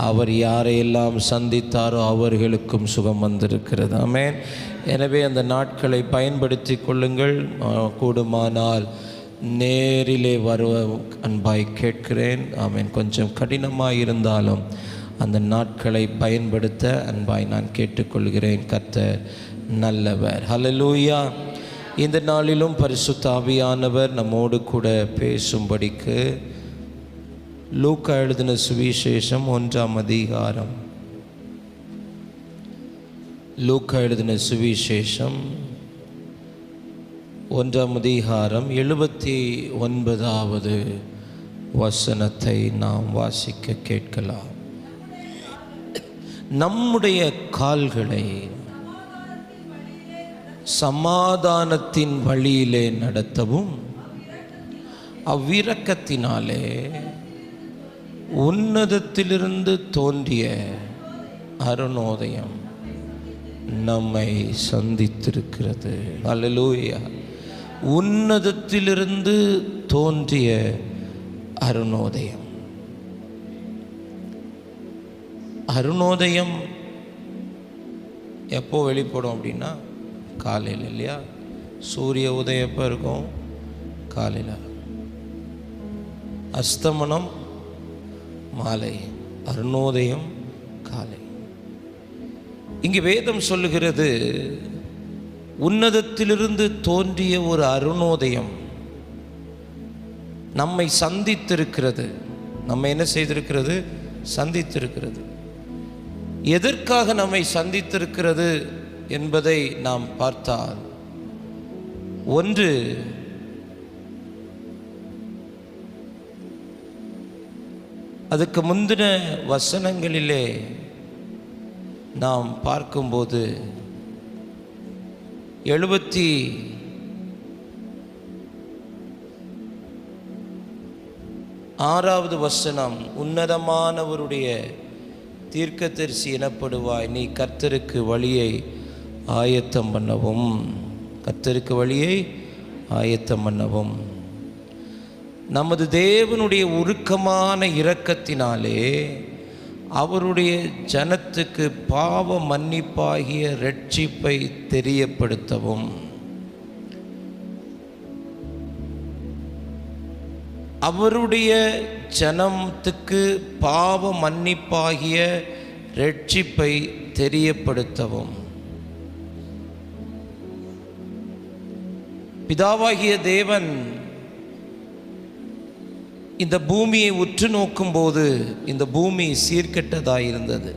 அவர் யாரையெல்லாம் சந்தித்தாரோ அவர்களுக்கும் சுகம் வந்திருக்கிறது. ஆமென். எனவே அந்த நாட்களை பயன்படுத்தி கொள்ளுங்கள். கூடுமானால் நேரிலே வருவ அன்பாய் கேட்கிறேன். ஆமென். கொஞ்சம் கடினமாக இருந்தாலும் அந்த நாட்களை பயன்படுத்த அன்பாய் நான் கேட்டுக்கொள்கிறேன். கர்த்தர் நல்லவர். ஹல்லேலூயா. இந்த நாளிலும் பரிசுத்த ஆவியானவர் நம்மோடு கூட பேசும்படிக்கு லூக்கா எழுதின சுவிசேஷம் 1ஆம் அதிகாரம், லூக்கா எழுதின சுவிசேஷம் 1ஆம் அதிகாரம் 79வது வசனத்தை நாம் வாசிக்க கேட்கலாம். நம்முடைய கால்களை சமாதானத்தின் வழியிலே நடத்தவும் அவ்விரக்கத்தினாலே உன்னதத்திலிருந்து தோன்றிய அருணோதயம் நம்மை சந்தித்திருக்கிறது. அல்லேலூயா. உன்னதத்திலிருந்து தோன்றிய அருணோதயம். அருணோதயம் எப்போ வெளிப்படும் அப்படின்னா காலையில் இல்லையா? சூரிய உதயம் எப்போ இருக்கும்? காலையில். அஸ்தமனம் மாலை, அருணோதயம் காலை. இங்கே வேதம் சொல்லுகிறது உன்னதத்திலிருந்து தோன்றிய ஒரு அருணோதயம் நம்மை சந்தித்திருக்கிறது. நம்ம என்ன செய்திருக்கிறது? சந்தித்திருக்கிறது. எதற்காக நம்மை சந்தித்திருக்கிறது என்பதை நாம் பார்த்தால், ஒன்று, அதுக்கு முந்தின வசனங்களிலே நாம் பார்க்கும்போது 76வது வசனம், உன்னதமானவருடைய தீர்க்கதரிசி எனப்படுவாய், நீ கர்த்தருக்கு வழியை ஆயத்தம் பண்ணவும், கர்த்தருக்கு வழியை ஆயத்தம் பண்ணவும். நமது தேவனுடைய உருக்கமான இரக்கத்தினாலே அவருடைய ஜனத்துக்கு பாவ மன்னிப்பாகிய இரட்சிப்பை தெரியப்படுத்தவும், அவருடைய ஜனத்துக்கு பாவ மன்னிப்பாகிய இரட்சிப்பை தெரியப்படுத்தவும். பிதாவாகிய தேவன் இந்த பூமியை உற்று நோக்கும் போது இந்த பூமி சீர்கெட்டதாயிருந்தது.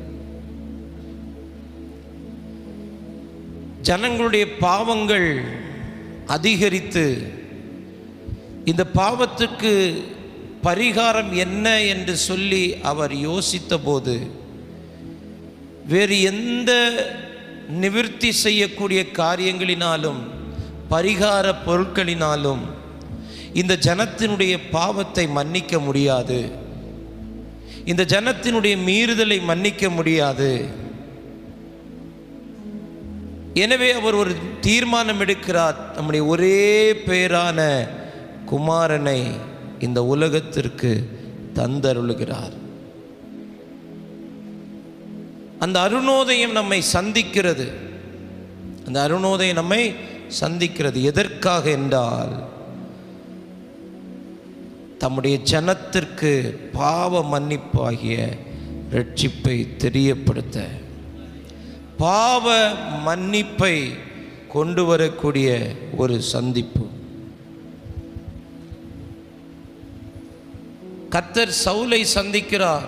ஜனங்களுடைய பாவங்கள் அதிகரித்து இந்த பாவத்துக்கு பரிகாரம் என்ன என்று சொல்லி அவர் யோசித்த போது, வேறு எந்த நிவர்த்தி செய்யக்கூடிய காரியங்களினாலும் பரிகார பொருட்களினாலும் இந்த ஜனத்தினுடைய பாவத்தை மன்னிக்க முடியாது, இந்த ஜனத்தினுடைய மீறுதலை மன்னிக்க முடியாது. எனவே அவர் ஒரு தீர்மானம் எடுக்கிறார், நம்முடைய ஒரே பேரான குமாரனை இந்த உலகத்திற்கு தந்தருளுகிறார். அந்த அருணோதயம் நம்மை சந்திக்கிறது. அந்த அருணோதயம் நம்மை சந்திக்கிறது எதற்காக என்றால், தம்முடைய ஜனத்திற்கு பாவ மன்னிப்பாகிய இரட்சிப்பை தெரியப்படுத்த, பாவ மன்னிப்பை கொண்டு வரக்கூடிய ஒரு சந்திப்பு. கர்த்தர் சவுலை சந்திக்கிறார்,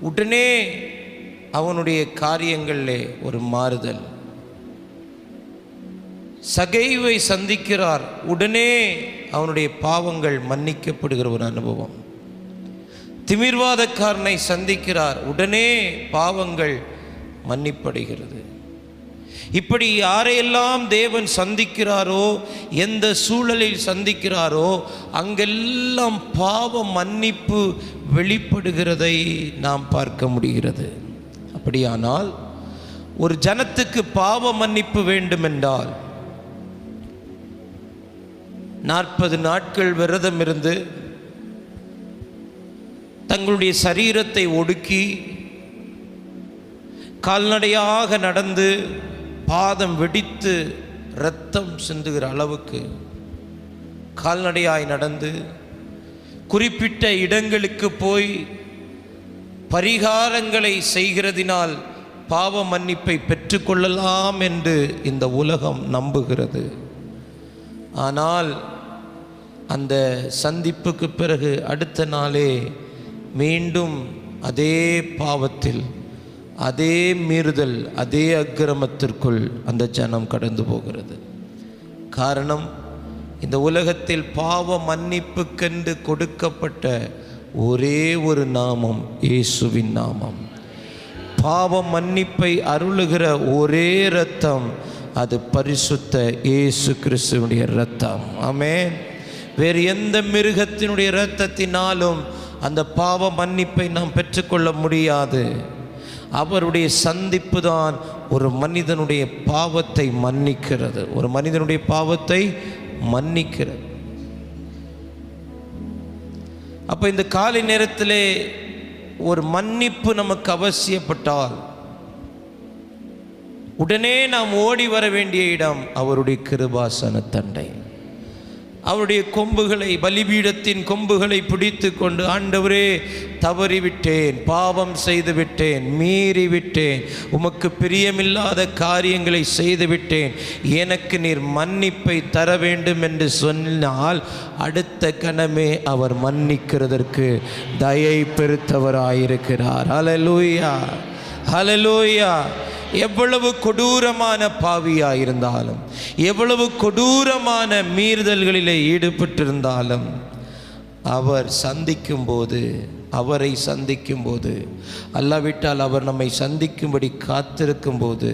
உடனே அவனுடைய காரியங்களிலே ஒரு மாறுதல். சகைவை சந்திக்கிறார், உடனே அவனுடைய பாவங்கள் மன்னிக்கப்படுகிற ஒரு அனுபவம். திமிர்வாதக்காரனை சந்திக்கிறார், உடனே பாவங்கள் மன்னிப்படுகிறது. இப்படி யாரையெல்லாம் தேவன் சந்திக்கிறாரோ, எந்த சூழலில் சந்திக்கிறாரோ அங்கெல்லாம் பாவ மன்னிப்பு வெளிப்படுகிறதை நாம் பார்க்க முடிகிறது. அப்படியானால் ஒரு ஜனத்துக்கு பாவ மன்னிப்பு வேண்டுமென்றால் 40 நாட்கள் விரதம் இருந்து தங்களுடைய சரீரத்தை ஒடுக்கி கால்நடையாக நடந்து பாதம் வெடித்து இரத்தம் சிந்துகிற அளவுக்கு கால்நடையாய் நடந்து குறிப்பிட்ட இடங்களுக்கு போய் பரிகாரங்களை செய்கிறதினால் பாவ மன்னிப்பை பெற்றுக்கொள்ளலாம் என்று இந்த உலகம் நம்புகிறது. ஆனால் அந்த சந்திப்புக்கு பிறகு அடுத்த நாளே மீண்டும் அதே பாவத்தில், அதே மீறுதல், அதே அக்கிரமத்திற்குள் அந்த ஜனம் கடந்து போகிறது. காரணம், இந்த உலகத்தில் பாவ மன்னிப்புக்கென்று கொடுக்கப்பட்ட ஒரே ஒரு நாமம் இயேசுவின் நாமம். பாவ மன்னிப்பை அருளுகிற ஒரே இரத்தம், அது பரிசுத்த இயேசு கிறிஸ்துவினுடைய இரத்தம். ஆமென். வேறு எந்த மிருகத்தினுடைய இரத்தத்தினாலும் அந்த பாவ மன்னிப்பை நாம் பெற்றுக்கொள்ள முடியாது. அவருடைய சந்திப்பு தான் ஒரு மனிதனுடைய பாவத்தை மன்னிக்கிறது, ஒரு மனிதனுடைய பாவத்தை மன்னிக்கிறது. அப்போ இந்த காலை நேரத்திலே ஒரு மன்னிப்பு நமக்கு அவசியப்பட்டால் உடனே நாம் ஓடி வர வேண்டிய இடம் அவருடைய கிருபாசன தண்டை. அவருடைய கொம்புகளை, பலிபீடத்தின் கொம்புகளை பிடித்து கொண்டு, ஆண்டவரே தவறிவிட்டேன், பாவம் செய்து விட்டேன், மீறி விட்டேன், உமக்கு பிரியமில்லாத காரியங்களை செய்து விட்டேன், எனக்கு நீர் மன்னிப்பை தர வேண்டும் என்று சொன்னால் அடுத்த கணமே அவர் மன்னிக்கிறதற்கு தயை பெருத்தவராயிருக்கிறார். ஹல்லேலூயா, ஹல்லேலூயா. எவ்வளவு கொடூரமான பாவியாயிருந்தாலும், எவ்வளவு கொடூரமான மீறுதல்களிலே ஈடுபட்டிருந்தாலும், அவர் சந்திக்கும்போது, அவரை சந்திக்கும்போது, அல்லாவிட்டால் அவர் நம்மை சந்திக்கும்படி காத்திருக்கும்போது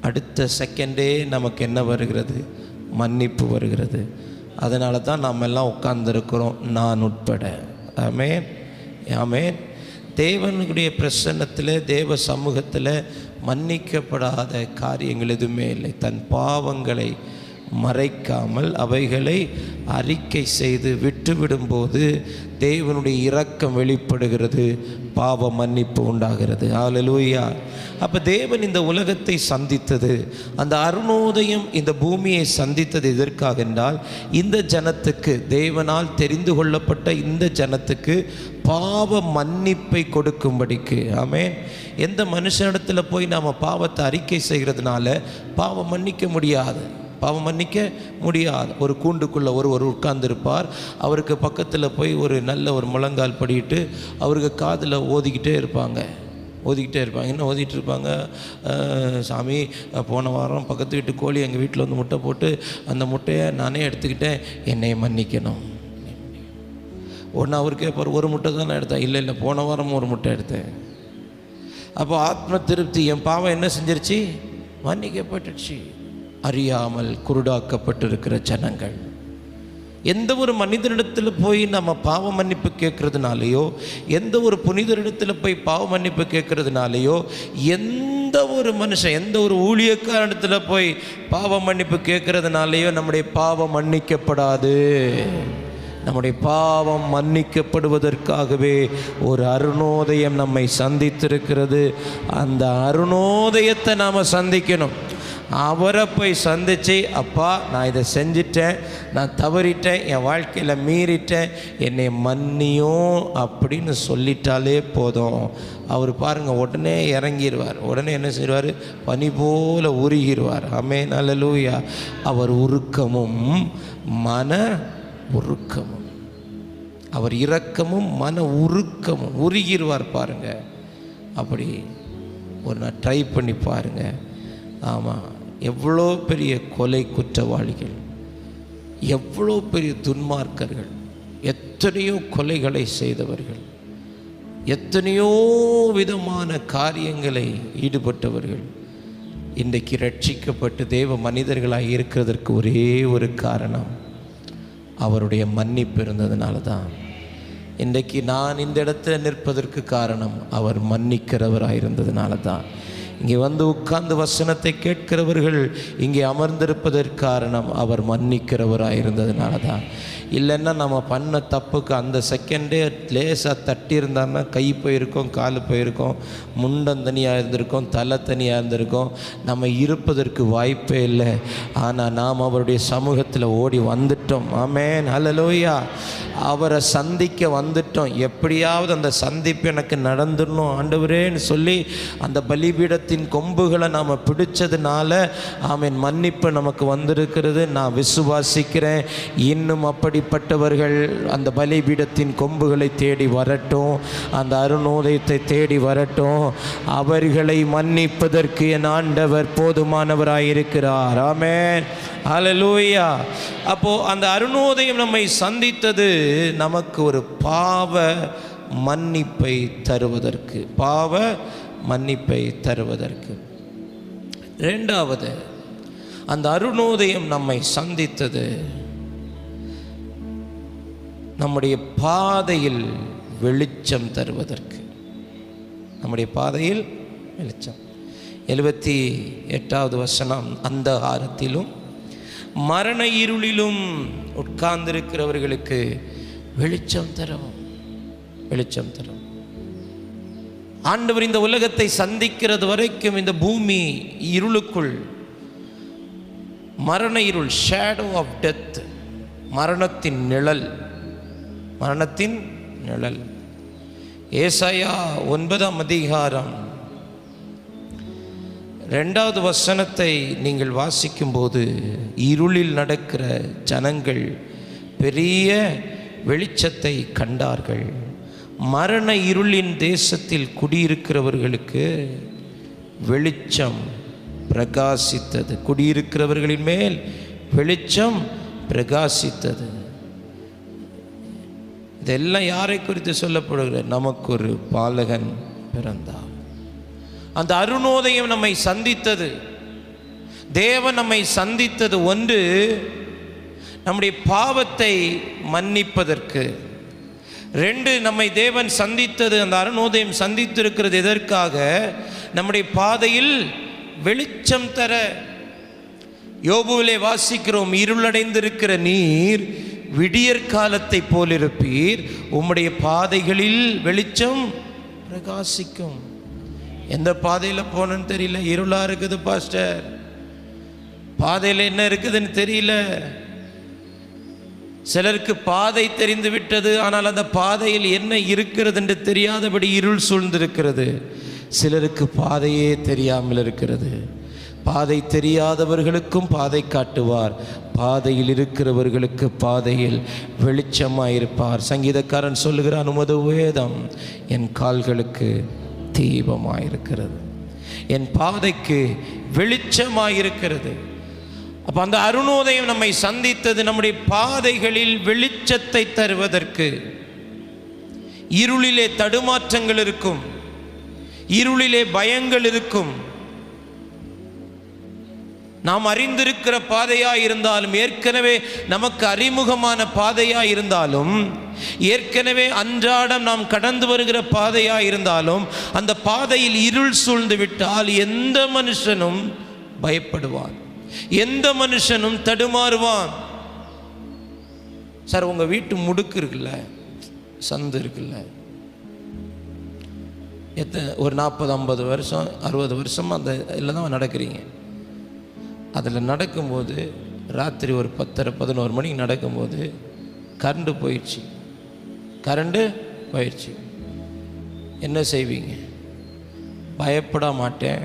அடுத்த செகண்டே நமக்கு என்ன வருகிறது? மன்னிப்பு வருகிறது. அதனால தான் நாம் எல்லாம் உட்கார்ந்துருக்கிறோம், நான் உட்பட. ஆமென், ஆமென். தேவனுடைய பிரசன்னத்தில், தேவ சமூகத்தில் மன்னிக்கப்படாத காரியங்கள் எதுவுமே இல்லை. தன் பாவங்களை மறைக்காமல் அவைகளை அறிக்கை செய்து விட்டுவிடும்போது தேவனுடைய இரக்கம் வெளிப்படுகிறது, பாவ மன்னிப்பு உண்டாகிறது. ஹல்லேலூயா. அப்போ தேவன் இந்த உலகத்தை சந்தித்தது, அந்த அருணோதயம் இந்த பூமியை சந்தித்தது எதற்காக என்றால், இந்த ஜனத்துக்கு, தேவனால் தெரிந்து கொள்ளப்பட்ட இந்த ஜனத்துக்கு பாவ மன்னிப்பை கொடுக்கும்படிக்கு. ஆமென். எந்த மனுஷனிடத்தில் போய் நாம் பாவத்தை அறிக்கை செய்கிறதுனால பாவம் மன்னிக்க முடியாது, பாவம் மன்னிக்க முடியாது. ஒரு கூண்டுக்குள்ளே ஒருவர் உட்கார்ந்துருப்பார், அவருக்கு பக்கத்தில் போய் ஒரு நல்ல ஒரு முழங்கால் படிட்டு அவருக்கு காதில் ஓதிக்கிட்டே இருப்பாங்க. என்ன ஓதிட்டு இருப்பாங்க? சாமி, போன வாரம் பக்கத்து வீட்டு கோழி எங்கள் வீட்டில் வந்து முட்டை போட்டு அந்த முட்டையை நானே எடுத்துக்கிட்டேன், என்னை மன்னிக்கணும். ஒன்று அவர் கேட்பார், ஒரு முட்டை தான் நான் எடுத்தேன். இல்லை, போன வாரம் ஒரு முட்டை எடுத்தேன். அப்போ ஆத்ம திருப்தி, என் பாவம் என்ன செஞ்சிருச்சு? மன்னிக்கப்பட்டுச்சு. அறியாமல் குருடாக்கப்பட்டிருக்கிற ஜனங்கள். எந்த ஒரு மனிதனிடத்தில் போய் நம்ம பாவ மன்னிப்பு கேட்கறதுனாலையோ, எந்த ஒரு புனிதரிடத்தில் போய் பாவ மன்னிப்பு கேட்கறதுனாலையோ, எந்த ஒரு மனுஷன், எந்த ஒரு ஊழியக்காரனிடத்தில் போய் பாவ மன்னிப்பு கேட்கறதுனாலையோ நம்முடைய பாவம் மன்னிக்கப்படாது. நம்முடைய பாவம் மன்னிக்கப்படுவதற்காகவே ஒரு அருணோதயம் நம்மை சந்தித்திருக்கிறது. அந்த அருணோதயத்தை நாம் சந்திக்கணும். அவரை போய் சந்தித்து, அப்பா நான் இதை செஞ்சிட்டேன், நான் தவறிட்டேன், என் வாழ்க்கையில் மீறிட்டேன், என்னை மன்னியும் அப்படின்னு சொல்லிட்டாலே போதும். அவர் பாருங்கள், உடனே இறங்கிடுவார். உடனே என்ன செய்வார்? பனி போல உருகிடுவார். ஆமென், அல்லேலூயா. அவர் உருக்கமும் மன உருக்கமும், அவர் இரக்கமும் மன உருக்கமும், உருகிடுவார். பாருங்கள், அப்படி ஒரு நாள் ட்ரை பண்ணி பாருங்கள். ஆமாம், எவ்வளோ பெரிய கொலை குற்றவாளிகள், எவ்வளோ பெரிய துன்மார்க்கர்கள், எத்தனையோ கொலைகளை செய்தவர்கள், எத்தனையோ விதமான காரியங்களை ஈடுபட்டவர்கள், இன்றைக்கு ரட்சிக்கப்பட்டு தேவ மனிதர்களாக இருக்கிறதற்கு ஒரே ஒரு காரணம், அவருடைய மன்னிப்பு இருந்ததுனால தான். இன்றைக்கு நான் இந்த இடத்துல நிற்பதற்கு காரணம் அவர் மன்னிக்கிறவராக இருந்ததுனால தான். இங்கே வந்து உட்கார்ந்து வசனத்தை கேட்கிறவர்கள் இங்கே அமர்ந்திருப்பதற்கு காரணம் அவர் மன்னிக்கிறவராக இருந்ததுனால தான். இல்லைன்னா நம்ம பண்ண தப்புக்கு அந்த செகண்டே லேசாக தட்டியிருந்தான்னா கை போயிருக்கோம், கால் போயிருக்கோம், முண்டம் தனியாக இருந்திருக்கோம், தலை தனியாக இருந்திருக்கோம், நம்ம இருப்பதற்கு வாய்ப்பே இல்லை. ஆனால் நாம் அவருடைய சமூகத்தில் ஓடி வந்துட்டோம். ஆமென், ஹல்லேலூயா. அவரை சந்திக்க வந்துட்டோம். எப்படியாவது அந்த சந்திப்பு எனக்கு நடந்துடணும் ஆண்டவரேன்னு சொல்லி அந்த பலிபீடத்தின் கொம்புகளை நாம் பிடிச்சதுனால ஆமென் மன்னிப்பு நமக்கு வந்திருக்கிறது. நான் விசுவாசிக்கிறேன். இன்னும் அப்படிப்பட்டவர்கள் அந்த பலிபீடத்தின் கொம்புகளை தேடி வரட்டும், அந்த அருணோதயத்தை தேடி வரட்டும். அவர்களை மன்னிப்பதற்கு என் ஆண்டவர் போதுமானவராயிருக்கிறார். ஆமென், ஹல்லேலூயா. அப்போது அந்த அருணோதயம் நம்மை சந்தித்தது நமக்கு ஒரு பாவ மன்னிப்பை தருவதற்கு, பாவ மன்னிப்பை தருவதற்கு. இரண்டாவது, அந்த அருணோதயம் நம்மை சந்தித்தது நம்முடைய பாதையில் வெளிச்சம் தருவதற்கு. நம்முடைய பாதையில் வெளிச்சம். 78வது வசனம், அந்தகாரத்திலும் மரண இருளிலும் உட்கார்ந்திருக்கிறவர்களுக்கு வெளிச்சம் தரும், வெளிச்சம் தரும். ஆண்டவர் இந்த உலகத்தை சந்திக்கிறது வரைக்கும் இந்த பூமி இருளுக்குள், மரண இருள், ஷேடோ ஆஃப் டெத், மரணத்தின் நிழல், மரணத்தின் நிழல். ஏசாயா 9ஆம் அதிகாரம் 2வது வசனத்தை நீங்கள் வாசிக்கும்போது, இருளில் நடக்கிற ஜனங்கள் பெரிய வெளிச்சத்தை கண்டார்கள். மரண இருளின் தேசத்தில் குடியிருக்கிறவர்களுக்கு வெளிச்சம் பிரகாசித்தது. குடியிருக்கிறவர்களின் மேல் வெளிச்சம் பிரகாசித்தது. இதெல்லாம் யாரை குறித்து சொல்லப்படுகிற? நமக்கு ஒரு பாலகன் பிறந்தார். அந்த அருணோதயம் நம்மை சந்தித்தது, தேவன் நம்மை சந்தித்தது. ஒன்று, நம்முடைய பாவத்தை மன்னிப்பதற்கு. 2, நம்மை தேவன் சந்தித்தது, அந்த அருணோதயம் சந்தித்திருக்கிறது எதற்காக? நம்முடைய பாதையில் வெளிச்சம் தர. யோபுவிலே வாசிக்கிறோம், இருளடைந்திருக்கிற நீர் விடியற் காலத்தை போலிருப்பீர், உம்முடைய பாதைகளில் வெளிச்சம் பிரகாசிக்கும். எந்த பாதையில் போகணுன்னு தெரியல, இருளாக இருக்குது பாஸ்டர், பாதையில் என்ன இருக்குதுன்னு தெரியல. சிலருக்கு பாதை தெரிந்து விட்டது, ஆனால் அந்த பாதையில் என்ன இருக்கிறது என்று தெரியாதபடி இருள் சூழ்ந்திருக்கிறது. சிலருக்கு பாதையே தெரியாமல் இருக்கிறது. பாதை தெரியாதவர்களுக்கும் பாதை காட்டுவார், பாதையில் இருக்கிறவர்களுக்கு பாதையில் வெளிச்சமாயிருப்பார். சங்கீதக்காரன் சொல்லுகிறான், உமது வேதம் என் கால்களுக்கு தீபமாயிருக்கிறது, என் பாதைக்கு வெளிச்சமாயிருக்கிறது. அப்போ அந்த அருணோதயம் நம்மை சந்தித்தது நம்முடைய பாதைகளில் வெளிச்சத்தை தருவதற்கு. இருளிலே தடுமாற்றங்கள் இருக்கும், இருளிலே பயங்கள் இருக்கும். நாம் அறிந்திருக்கிற பாதையாக இருந்தாலும், ஏற்கனவே நமக்கு அறிமுகமான பாதையாக இருந்தாலும், ஏற்கனவே அன்றாடம் நாம் கடந்து வருகிற பாதையாக இருந்தாலும், அந்த பாதையில் இருள் சூழ்ந்து விட்டால் எந்த மனுஷனும் பயப்படுவான், எந்த மனுஷனும் தடுமாறுவான். சார், உங்கள் வீட்டு முடுக்கு இருக்குல்ல, சந்து இருக்குல்ல, ஒரு 40-50 வருஷம் 60 வருஷம் அந்த இதில் தான் நடக்கிறீங்க. அதில் நடக்கும்போது ராத்திரி ஒரு 10-11 மணிக்கு நடக்கும்போது கரண்டு போயிடுச்சு, என்ன செய்வீங்க? பயப்பட மாட்டேன்.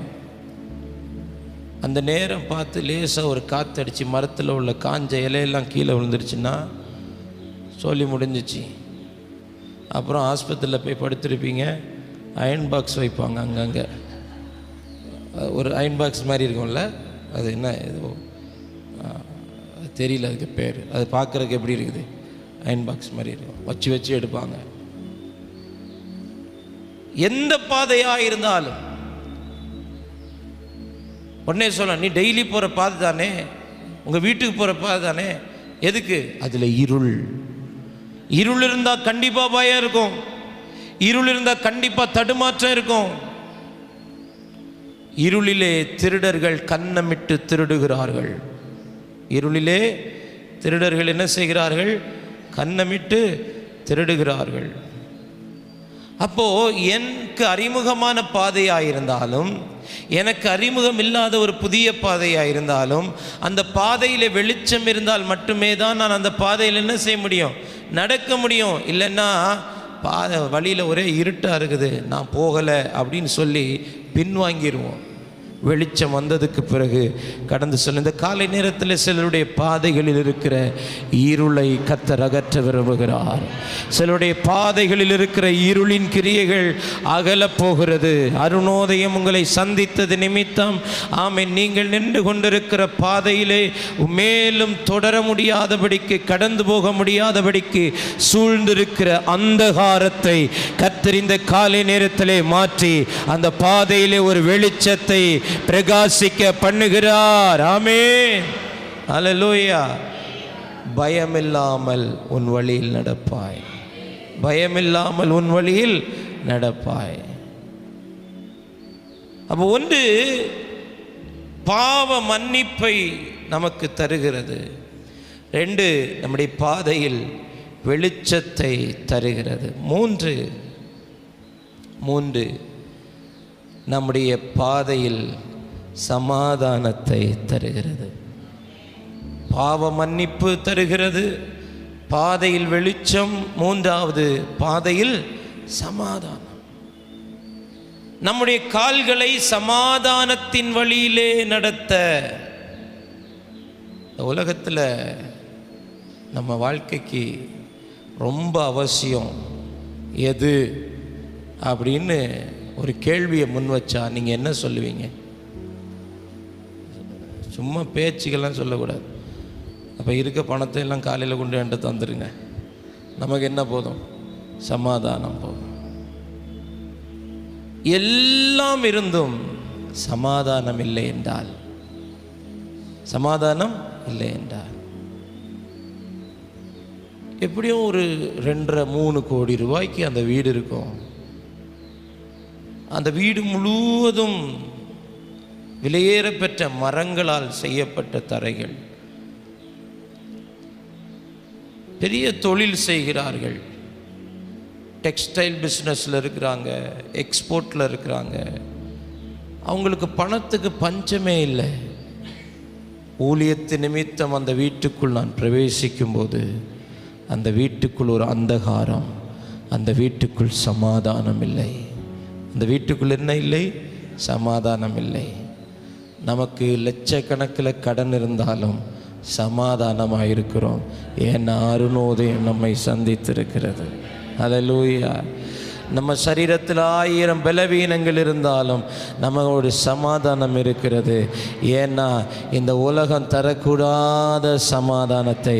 அந்த நேரம் பார்த்து லேசாக ஒரு காற்றடிச்சு மரத்தில் உள்ள காஞ்ச இலையெல்லாம் கீழே விழுந்துருச்சுன்னா சொல்லி முடிஞ்சிச்சு. அப்புறம் ஆஸ்பத்திரியில் போய் படுத்திருப்பீங்க. அயன் பாக்ஸ் வைப்பாங்க அங்கங்கே, ஒரு அயன் பாக்ஸ் மாதிரி இருக்கும்ல, அது என்ன ஏதோ தெரியல அதுக்கு பேர், அது பார்க்குறதுக்கு எப்படி இருக்குது, அயன் பாக்ஸ் மாதிரி இருக்கும், வச்சு எடுப்பாங்க. எந்த பாதையாக இருந்தாலும் உடனே சொல்ல, நீ டெய்லி போகிற பாதை தானே, உங்கள் வீட்டுக்கு போகிற பாதை தானே, எதுக்கு? அதில் இருள் இருந்தால் கண்டிப்பாக பயம் இருக்கும், இருள் இருந்தால் கண்டிப்பாக தடுமாற்றம் இருக்கும். இருளிலே திருடர்கள் கன்னமிட்டு திருடுகிறார்கள். இருளிலே திருடர்கள் என்ன செய்கிறார்கள்? கன்னமிட்டு திருடுகிறார்கள். அப்போ எனக்கு அறிமுகமான பாதையாக இருந்தாலும், எனக்கு அறிமுகம் இல்லாத ஒரு புதிய பாதையாக இருந்தாலும், அந்த பாதையில் வெளிச்சம் இருந்தால் மட்டுமே தான் நான் அந்த பாதையில் என்ன செய்ய முடியும்? நடக்க முடியும். இல்லைன்னா பாதை வழியில் ஒரே இருட்டாக இருக்குது, நான் போகலை அப்படின்னு சொல்லி பின்வாங்கிடுவோம். வெளிச்சம் வந்ததுக்கு பிறகு கடந்து செல்லும். இந்த காலை நேரத்தில் சிலருடைய பாதைகளில் இருக்கிற இருளை கர்த்தர் அகற்ற விரும்புகிறார். சிலருடைய பாதைகளில் இருக்கிற இருளின் கிரியைகள் அகலப் போகிறது. அருணோதயம் உங்களை சந்தித்தது நிமித்தம் ஆமென், நீங்கள் நின்று கொண்டிருக்கிற பாதையிலே மேலும் தொடர முடியாதபடிக்கு, கடந்து போக முடியாதபடிக்கு சூழ்ந்திருக்கிற அந்தகாரத்தை கர்த்தர் இந்த காலை நேரத்திலே மாற்றி அந்த பாதையிலே ஒரு வெளிச்சத்தை பிரகாசிக்க பண்ணுகிறார். ஆமென், அல்லேலூயா. பயமில்லாமல் உன் வழியில் நடப்பாய், பயமில்லாமல் உன் வழியில் நடப்பாய். அப்போ ஒன்று பாவ மன்னிப்பை நமக்கு தருகிறது, ரெண்டு நம்முடைய பாதையில் வெளிச்சத்தை தருகிறது, மூன்று நம்முடைய பாதையில் சமாதானத்தை தருகிறது. பாவ மன்னிப்பு தருகிறது, பாதையில் வெளிச்சம், மூன்றாவது பாதையில் சமாதானம். நம்முடைய கால்களை சமாதானத்தின் வழியிலே நடத்த உலகத்தில் நம்ம வாழ்க்கைக்கு ரொம்ப அவசியம் எது அப்படின்னு ஒரு கேள்வியை முன் வச்சா நீங்கள் என்ன சொல்லுவீங்க? சும்மா பேச்சுக்கெல்லாம் சொல்லக்கூடாது. அப்போ இருக்க பணத்தை எல்லாம் காலையில் கொண்டு என்கிட்ட தந்துடுங்க, நமக்கு என்ன போதும்? சமாதானம் போதும். எல்லாம் இருந்தும் சமாதானம் இல்லை என்றால், சமாதானம் இல்லை என்றால் எப்படியும் ஒரு 2.5-3 கோடி ரூபாய்க்கு அந்த வீடு இருக்கும். அந்த வீடு முழுவதும் விலையேற பெற்ற மரங்களால் செய்யப்பட்ட தரைகள். பெரிய தொழில் செய்கிறார்கள், டெக்ஸ்டைல் பிஸ்னஸில் இருக்கிறாங்க, எக்ஸ்போர்ட்டில் இருக்கிறாங்க. அவங்களுக்கு பணத்துக்கு பஞ்சமே இல்லை. ஊழியத்து நிமித்தம் அந்த வீட்டுக்குள் நான் பிரவேசிக்கும்போது அந்த வீட்டுக்குள் ஒரு அந்தகாரம், அந்த வீட்டுக்குள் சமாதானம் இல்லை. அந்த வீட்டுக்குள் என்ன இல்லை? சமாதானம் இல்லை. நமக்கு லட்சக்கணக்கில் கடன் இருந்தாலும் சமாதானமாக இருக்கிறோம். ஏன்னா அருணோதயம் நம்மை சந்தித்திருக்கிறது. அல்லேலூயா. நம்ம சரீரத்தில் 1000 பலவீனங்கள் இருந்தாலும் நமக்கு சமாதானம் இருக்கிறது. ஏன்னா இந்த உலகம் தரக்கூடாத சமாதானத்தை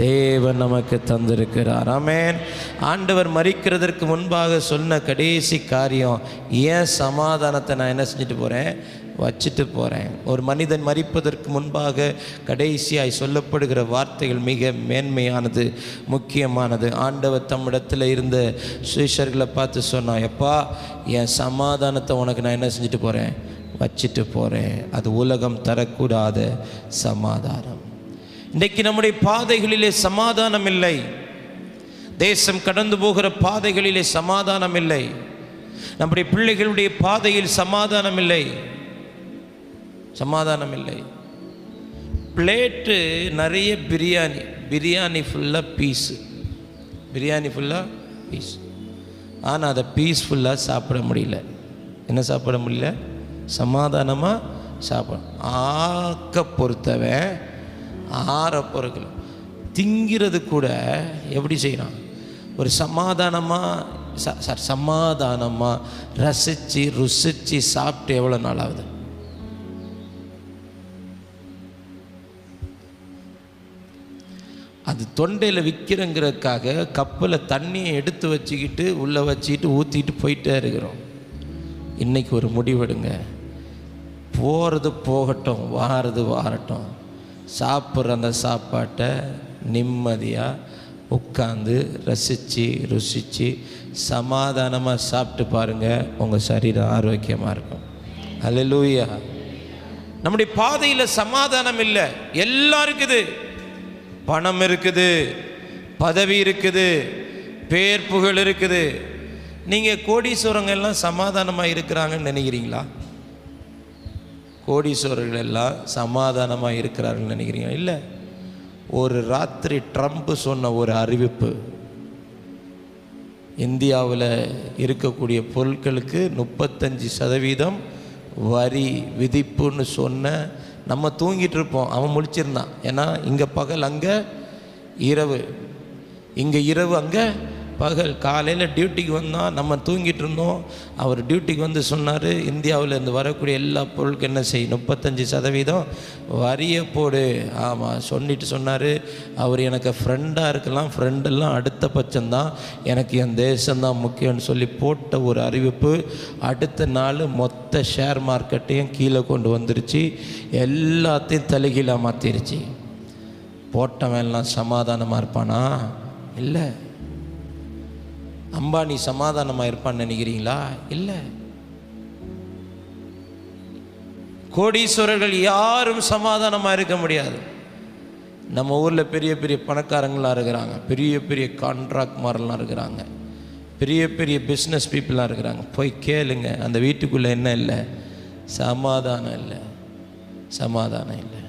தேவன் நமக்கு தந்திருக்கிறார். ஆமென். ஆண்டவர் மரிக்கிறதற்கு முன்பாக சொன்ன கடைசி காரியம், ஏன் சமாதானத்தை நான் என்ன செஞ்சுட்டு போகிறேன்? வச்சுட்டு போகிறேன். ஒரு மனிதன் மரிப்பதற்கு முன்பாக கடைசியாய் சொல்லப்படுகிற வார்த்தைகள் மிக மேன்மையானது, முக்கியமானது. ஆண்டவர் தம்மிடத்தில் இருந்த சீஷர்களை பார்த்து சொன்னான், எப்பா என் சமாதானத்தை உனக்கு நான் என்ன செஞ்சுட்டு போகிறேன்? வச்சுட்டு போகிறேன். அது உலகம் தரக்கூடாத சமாதானம். இன்றைக்கு நம்முடைய பாதைகளிலே சமாதானம் இல்லை. தேசம் கடந்து போகிற பாதைகளிலே சமாதானம் இல்லை. நம்முடைய பிள்ளைகளுடைய பாதையில் சமாதானம் இல்லை, சமாதானம் இல்லை. பிளேட்டு நிறைய பிரியாணி ஃபுல்லாக பீஸு, பிரியாணி ஃபுல்லாக பீஸ். ஆனால் அதை பீஸ்ஃபுல்லாக சாப்பிட முடியல. என்ன சாப்பிட முடியல? சமாதானமாக சாப்பிட. ஆக்க பொறுத்தவன் ஆற பொறுக்கல. திங்கிறது கூட எப்படி செய்யறான்? ஒரு சமாதானமாக ரசித்து ருசித்து சாப்பிட்டு எவ்வளோ நாள் ஆகுது? அது தொண்டையில் விற்கிறங்கிறதுக்காக கப்பில் தண்ணியை எடுத்து வச்சுக்கிட்டு உள்ளே வச்சுக்கிட்டு ஊற்றிட்டு போயிட்டே இருக்கிறோம். இன்றைக்கி ஒரு முடிவெடுங்க. போகிறது போகட்டும், வாரது வாரட்டும். சாப்பிட்ற அந்த சாப்பாட்டை நிம்மதியாக உட்காந்து ரசித்து ருசித்து சமாதானமாக சாப்பிட்டு பாருங்கள், உங்கள் சரீரம் ஆரோக்கியமாக இருக்கும். அல்லேலூயா. நம்முடைய பாதையில் சமாதானம் இல்லை. எல்லாம் இருக்குது, பணம் இருக்குது, பதவி இருக்குது, பேர் புகழ் இருக்குது. நீங்கள் கோடீஸ்வரங்க எல்லாம் சமாதானமாக இருக்கிறாங்கன்னு நினைக்கிறீங்களா? கோடீஸ்வரர்கள் எல்லாம் சமாதானமாக இருக்கிறார்கள் நினைக்கிறீங்களா? இல்லை. ஒரு ராத்திரி ட்ரம்ப் சொன்ன ஒரு அறிவிப்பு, இந்தியாவில் இருக்கக்கூடிய பொருட்களுக்கு 35% வரி விதிப்புன்னு சொன்ன, நம்ம தூங்கிட்டு இருப்போம், அவன் முழிச்சிருந்தான். ஏன்னா இங்கே பகல், அங்கே இரவு, இங்கே இரவு, அங்கே பகல். காலையில் டியூட்டிக்கு வந்தால் நம்ம தூங்கிட்டு இருந்தோம். அவர் டியூட்டிக்கு வந்து சொன்னார், இந்தியாவில் இருந்து வரக்கூடிய எல்லா பொருளுக்கும் என்ன செய், 35% வரியை போடு. ஆமாம், சொல்லிட்டு சொன்னார். அவர் எனக்கு ஃப்ரெண்டாக இருக்கலாம், ஃப்ரெண்டெல்லாம் அடுத்த பட்சம்தான், எனக்கு என் தேசம்தான் முக்கியம்னு சொல்லி போட்ட ஒரு அறிவிப்பு அடுத்த நாள் மொத்த ஷேர் மார்க்கெட்டையும் கீழே கொண்டு வந்துருச்சு, எல்லாத்தையும் தலைகீழாக மாற்றிருச்சு. போட்டவன் எல்லாம் சமாதானமாக இருப்பானா? இல்லை. அம்பானி சமாதானமாக இருப்பான்னு நினைக்கிறீங்களா? இல்லை. கோடீஸ்வரர்கள் யாரும் சமாதானமாக இருக்க முடியாது. நம்ம ஊரில் பெரிய பெரிய பணக்காரங்களாக இருக்கிறாங்க, பெரிய பெரிய கான்ட்ராக்ட் மாதிரிலாம் இருக்கிறாங்க, பெரிய பெரிய பிஸ்னஸ் பீப்புளாக இருக்கிறாங்க. போய் கேளுங்க, அந்த வீட்டுக்குள்ளே என்ன இல்லை? சமாதானம் இல்லை, சமாதானம் இல்லை.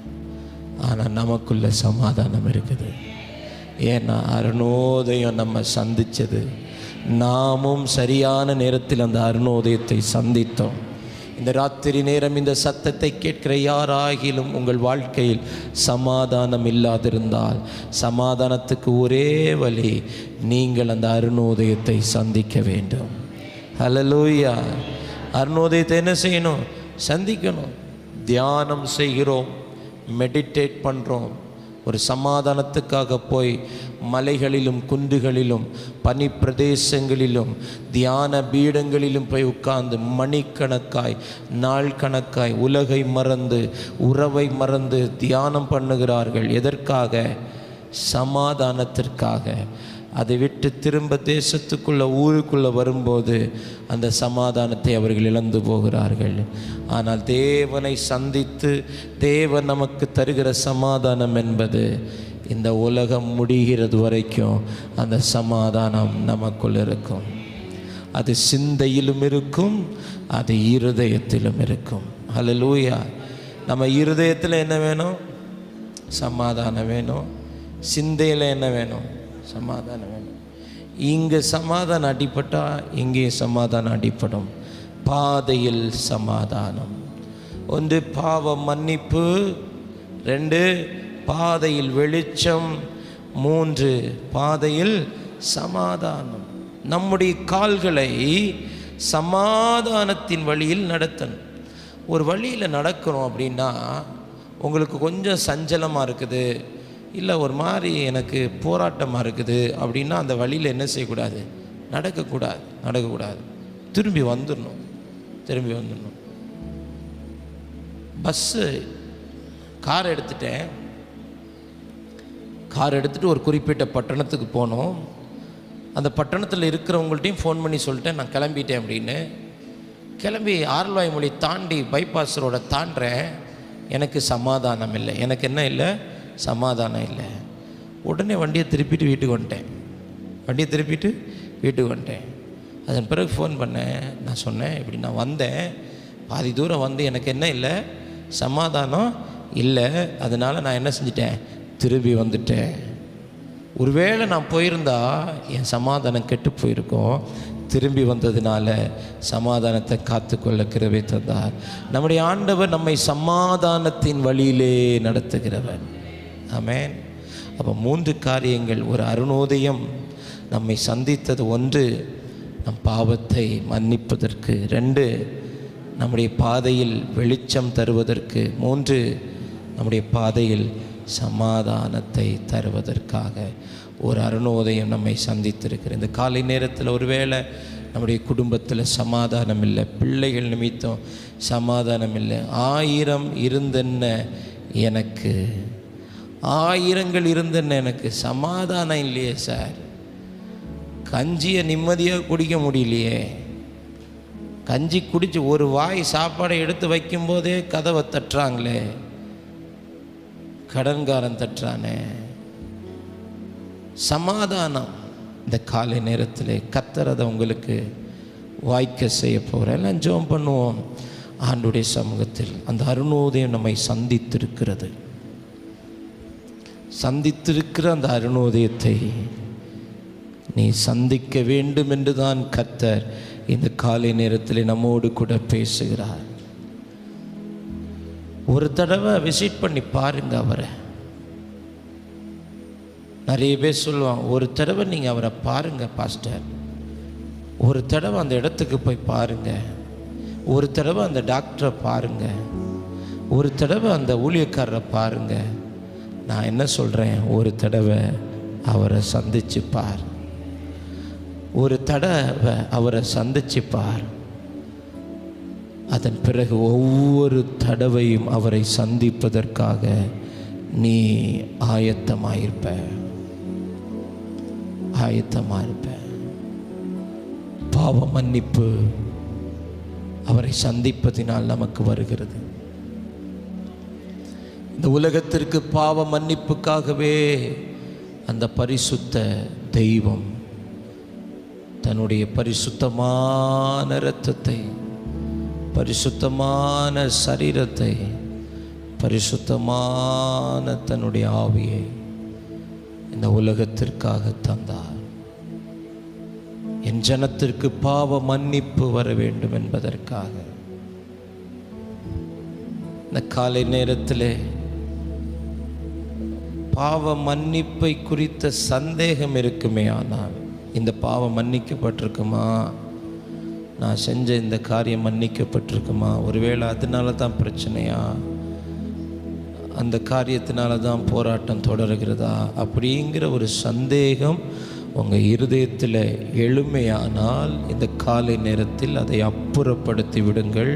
ஆனால் நமக்குள்ள சமாதானம் இருக்குது. ஏன்னா அருணோதயம் நம்ம சந்தித்தது, நாமும் சரியான நேரத்தில் அந்த அருணோதயத்தை சந்தித்தோம். இந்த ராத்திரி நேரம் இந்த சத்தத்தை கேட்கிற யாராகிலும் உங்கள் வாழ்க்கையில் சமாதானம் இல்லாதிருந்தால், சமாதானத்துக்கு ஒரே வழி, நீங்கள் அந்த அருணோதயத்தை சந்திக்க வேண்டும். ஹல்லேலூயா. அருணோதயத்தை என்ன செய்யணும்? சந்திக்கணும். தியானம் செய்கிறோம், மெடிடேட் பண்ணுறோம். ஒரு சமாதானத்துக்காக போய் மலைகளிலும் குன்றுகளிலும் பனி பிரதேசங்களிலும் தியான பீடங்களிலும் போய் உட்கார்ந்து மணிக்கணக்காய் நாள் கணக்காய் உலகை மறந்து உறவை மறந்து தியானம் பண்ணுகிறார்கள். எதற்காக? சமாதானத்திற்காக. அதை விட்டு திரும்ப தேசத்துக்குள்ள ஊருக்குள்ளே வரும்போது அந்த சமாதானத்தை அவர்கள் இழந்து போகிறார்கள். ஆனால் தேவனை சந்தித்து தேவன் நமக்கு தருகிற சமாதானம் என்பது இந்த உலகம் முடிகிறது வரைக்கும் அந்த சமாதானம் நமக்குள் இருக்கும். அது சிந்தையிலும் இருக்கும், அது இருதயத்திலும் இருக்கும். ஹல்லேலூயா. நம்ம இருதயத்தில் என்ன வேணும்? சமாதானம் வேணும். சிந்தையில் என்ன வேணும்? சமாதானம் வேணும். இங்கே சமாதானம் அடிப்பட்டால் இங்கேயும் சமாதானம் அடிப்படும். பாதையில் சமாதானம். 1 பாவ மன்னிப்பு, 2 பாதையில் வெளிச்சம், 3 பாதையில் சமாதானம். நம்முடைய கால்களை சமாதானத்தின் வழியில் நடத்தணும். ஒரு வழியில் நடக்கிறோம் அப்படின்னா உங்களுக்கு கொஞ்சம் சஞ்சலமாக இருக்குது, இல்லை ஒரு மாதிரி எனக்கு போராட்டமாக இருக்குது அப்படின்னா அந்த வழியில் என்ன செய்யக்கூடாது? நடக்கக்கூடாது. திரும்பி வந்துடணும். பஸ்ஸு, கார் எடுத்துகிட்டு ஒரு குறிப்பிட்ட பட்டணத்துக்கு போனோம். அந்த பட்டணத்தில் இருக்கிறவங்கள்ட்டையும் ஃபோன் பண்ணி சொல்லிட்டேன், நான் கிளம்பிட்டேன் அப்படின்னு. கிளம்பி ஆரல்வாய்மொழி தாண்டி பைபாஸ் ரோடை தாண்டுறேன். எனக்கு சமாதானம் இல்லை. எனக்கு என்ன இல்லை? சமாதானம் இல்லை. உடனே வண்டியை திருப்பிட்டு வீட்டுக்கு வந்துட்டேன். அதன் பிறகு ஃபோன் பண்ணேன். நான் சொன்னேன், இப்படி நான் வந்தேன், பாதி தூரம் வந்து எனக்கு என்ன இல்லை? சமாதானம் இல்லை. அதனால் நான் என்ன செஞ்சிட்டேன்? திரும்பி வந்துட்டேன். ஒருவேளை நான் போயிருந்தா என் சமாதானம் கெட்டு போயிருக்கோம். திரும்பி வந்ததுனால சமாதானத்தை காத்துக்கொள்ள கிருபை தந்தார். நம்முடைய ஆண்டவர் நம்மை சமாதானத்தின் வழியிலே நடத்துகிறவர். ஆமென். அப்போ 3 காரியங்கள். ஒரு அருணோதயம் நம்மை சந்தித்தது. 1 நம் பாவத்தை மன்னிப்பதற்கு, 2 நம்முடைய பாதையில் வெளிச்சம் தருவதற்கு, 3 நம்முடைய பாதையில் சமாதானத்தை தருவதற்காக ஒரு அருணோதயம் நம்மை சந்தித்திருக்கிற இந்த காலை நேரத்தில் ஒருவேளை நம்முடைய குடும்பத்தில் சமாதானம் இல்லை, பிள்ளைகள் நிமித்தம் சமாதானம் இல்லை, 1000 இருந்தென்ன எனக்கு, 1000 இருந்தென்ன எனக்கு, சமாதானம் இல்லையே சார், கஞ்சியை நிம்மதியாக குடிக்க முடியலையே, கஞ்சி குடித்து ஒரு வாய் சாப்பாடை எடுத்து வைக்கும்போதே கதவை தட்டுறாங்களே, கடன்காரன் தட்டுறானே. சமாதானம் இந்த காலை நேரத்தில் கர்த்தர் அதை உங்களுக்கு வாய்க்க செய்ய போகிறேன். எல்லாம் ஜெபம் பண்ணுவோம். ஆண்டவருடைய சமூகத்தில் அந்த அருணோதயம் நம்மை சந்தித்திருக்கிற அந்த அருணோதயத்தை நீ சந்திக்க வேண்டும் என்று தான் கர்த்தர் இந்த காலை நேரத்தில் நம்மோடு கூட பேசுகிறார். ஒரு தடவை விசிட் பண்ணி பாருங்க அவரை. நிறைய பேர் சொல்லுவாங்க, ஒரு தடவை நீங்கள் அவரை பாருங்கள் பாஸ்டர், ஒரு தடவை அந்த இடத்துக்கு போய் பாருங்கள், ஒரு தடவை அந்த டாக்டரை பாருங்கள், ஒரு தடவை அந்த ஊழியக்காரரை பாருங்கள். நான் என்ன சொல்கிறேன், ஒரு தடவை அவரை சந்திச்சு பார், ஒரு தடவை அவரை சந்திச்சு பார். அதன் பிறகு ஒவ்வொரு தடவையும் அவரை சந்திப்பதற்காக நீ ஆயத்தமாயிருப்ப. பாவ மன்னிப்பு அவரை சந்திப்பதினால் நமக்கு வருகிறது. இந்த உலகத்திற்கு பாவ மன்னிப்புக்காகவே அந்த பரிசுத்த தெய்வம் தன்னுடைய பரிசுத்தமான இரத்தத்தை, பரிசுத்தமான சரீரத்தை, பரிசுத்தமான தன்னுடைய ஆவியை இந்த உலகத்திற்காக தந்தார். என் ஜனத்திற்கு பாவ மன்னிப்பு வர வேண்டும் என்பதற்காக. இந்த காலை நேரத்திலே பாவ மன்னிப்பை குறித்த சந்தேகம் இருக்குமே, ஆனால் இந்த பாவம் மன்னிக்கப்பட்டிருக்குமா, நான் செஞ்ச இந்த காரியம் மன்னிக்கப்பட்டிருக்குமா, ஒருவேளை அதனால தான் பிரச்சனையா, அந்த காரியத்தினால தான் போராட்டம் தொடர்கிறதா அப்படிங்கிற ஒரு சந்தேகம் உங்கள் இருதயத்தில் எழுமையானால் இந்த காலை நேரத்தில் அதை அப்புறப்படுத்தி விடுங்கள்.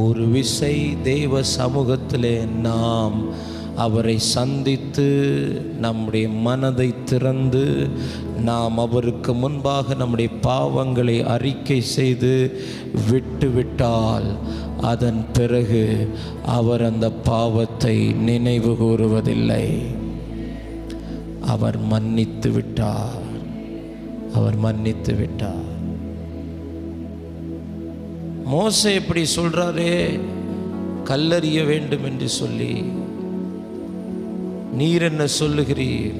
ஒரு விசை தெய்வ சமூகத்திலே நாம் அவரை சந்தித்து நம்முடைய மனதை திறந்து நாம் அவருக்கு முன்பாக நம்முடைய பாவங்களை அறிக்கை செய்து விட்டுவிட்டால் அதன் பிறகு அவர் அந்த பாவத்தை நினைவு கூறுவதில்லை. அவர் மன்னித்து விட்டார். மோசே எப்படி சொல்றாரே, கல்லறிய வேண்டும் என்று சொல்லி, நீர் என்ன சொல்லுகிறீர்?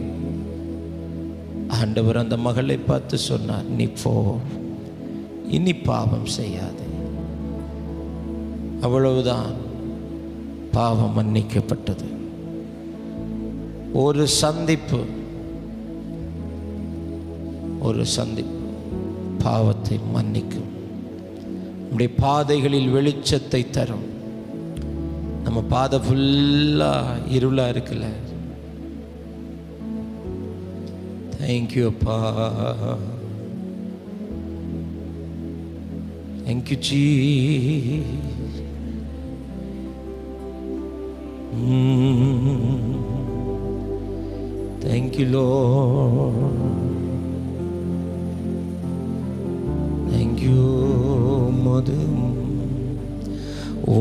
ஆண்டவர் அந்த மகளை பார்த்து சொன்னார், நீ போ, இனி பாவம் செய்யாதே. அவ்வளவுதான், பாவம் மன்னிக்கப்பட்டது. ஒரு சந்திப்பு பாவத்தை மன்னிக்கும். நம்முடைய பாதைகளில் வெளிச்சத்தை தரும். நம்ம பாதை ஃபுல்லா இருளா இருக்குல்ல, தேங்க்யூ அப்பா, thank you ji. Thank you, Lord. Thank you,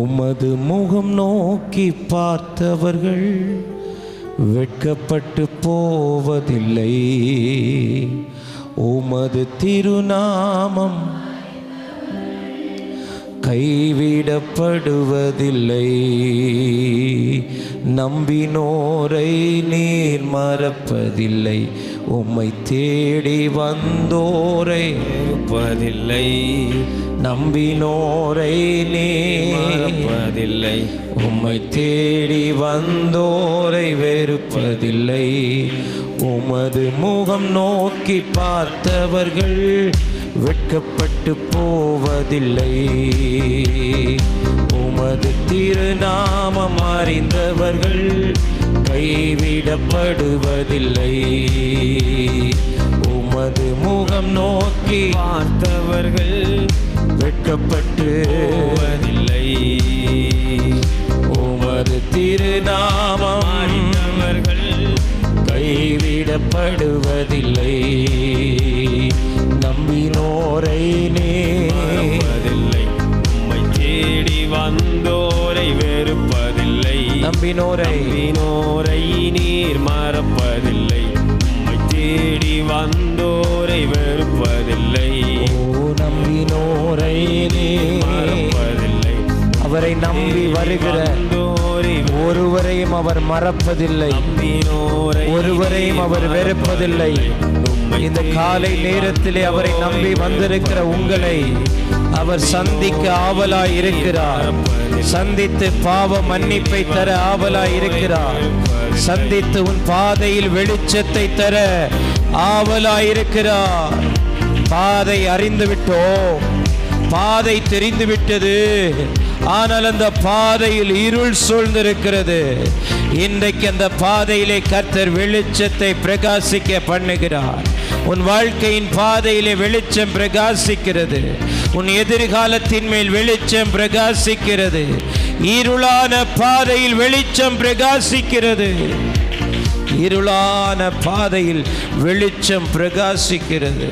உமது முகம் நோக்கி பார்த்தவர்கள் வெட்கப்பட்டு போவதில்லை. உமது திருநாமம் கைவிடப்படுவதில்லை. நம்பினோரை நீர் மறப்பதில்லை. உம்மை தேடி வந்தோரை இருப்பதில்லை. நம்பினோரை நீர் மறப்பதில்லை. உம்மை தேடி வந்தோரை வெறுப்பதில்லை. உமது முகம் நோக்கி பார்த்தவர்கள் வெட்கப்பட்டு போவதில்லை. உமது திருநாமம் அறிந்தவர்கள் கைவிடப்படுவதில்லை. உமது முகம் நோக்கி பார்த்தவர்கள் வெட்கப்பட்டு போவதில்லை. உமது திருநாமம் அறிந்தவர்கள் கைவிடப்படுவதில்லை. நம்பினோரை மறப்பதில்லை. உம்மை தேடி வந்தோரை வெறுப்பதில்லை. நம்பினோரை நீர் மறப்பதில்லை. உம்மை தேடி வந்தோரை வெறுப்பதில்லை. நம்பினோரை மறப்பதில்லை. அவரை நம்பி வருகிற ஒருவரையும் அவர் மறப்பதில்லை, ஒருவரையும் அவர் வெறுப்பதில்லை. இந்த காலை நேரத்திலே அவரை நம்பி வந்திருக்கிற உங்களை அவர் சந்திக்க ஆவலாய் இருக்கிறார். சந்தித்து பாவ மன்னிப்பை தர ஆவலாய் இருக்கிறார். சந்தித்து உன் பாதையில் வெளிச்சத்தை தர ஆவலாய் இருக்கிறார். பாதை அறிந்து விட்டோம், பாதை தெரிந்து விட்டது, ஆனால் அந்த பாதையில் இருள் சூழ்ந்திருக்கிறது. இன்றைக்கு அந்த பாதையிலே கர்த்தர் வெளிச்சத்தை பிரகாசிக்க பண்ணுகிறார். உன் வாழ்க்கையின் பாதையிலே வெளிச்சம் பிரகாசிக்கிறது. உன் எதிர்காலத்தின் மேல் வெளிச்சம் பிரகாசிக்கிறது. இருளான பாதையில் வெளிச்சம் பிரகாசிக்கிறது. இருளான பாதையில் வெளிச்சம் பிரகாசிக்கிறது.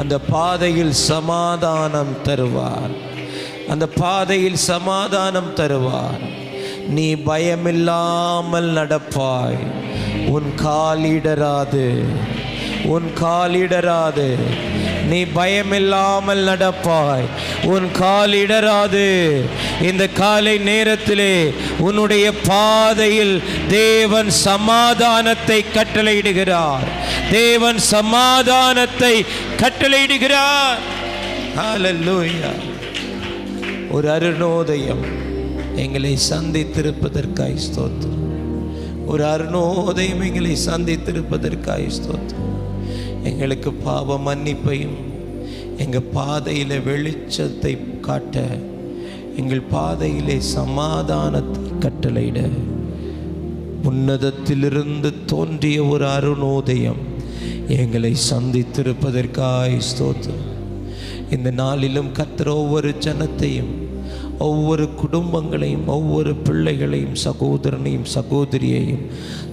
அந்த பாதையில் சமாதானம் தருவார். அந்த பாதையில் சமாதானம் தருவார். நீ பயமில்லாமல் நடப்பாய். உன் காலிடராது, உன் காலிடராது. நீ பயமில்லாமல் நடப்பாய், உன் காலிடராது. இந்த காலை நேரத்திலே உன்னுடைய பாதையில் தேவன் சமாதானத்தை கட்டளையிடுகிறார். தேவன் சமாதானத்தை கட்டளையிடுகிறார். ஹல்லேலூயா. ஒரு அருணோதயம் எங்களை சந்தித்திருப்பதற்காய் ஸ்தோத்திரம். ஒரு அருணோதயம் எங்களை சந்தித்திருப்பதற்காய் ஸ்தோத்திரம். எங்களுக்கு பாவ மன்னிப்பையும் எங்கள் பாதையிலே வெளிச்சத்தை காட்ட, எங்கள் பாதையிலே சமாதானத்தை கட்டளையிட உன்னதத்திலிருந்து தோன்றிய ஒரு அருணோதயம் எங்களை சந்தித்திருப்பதற்காய் ஸ்தோத்திரம். இந்த நாளிலும் கர்த்தர் ஒவ்வொரு ஜனத்தையும், ஒவ்வொரு குடும்பங்களையும், ஒவ்வொரு பிள்ளைகளையும், சகோதரனையும் சகோதரியையும்,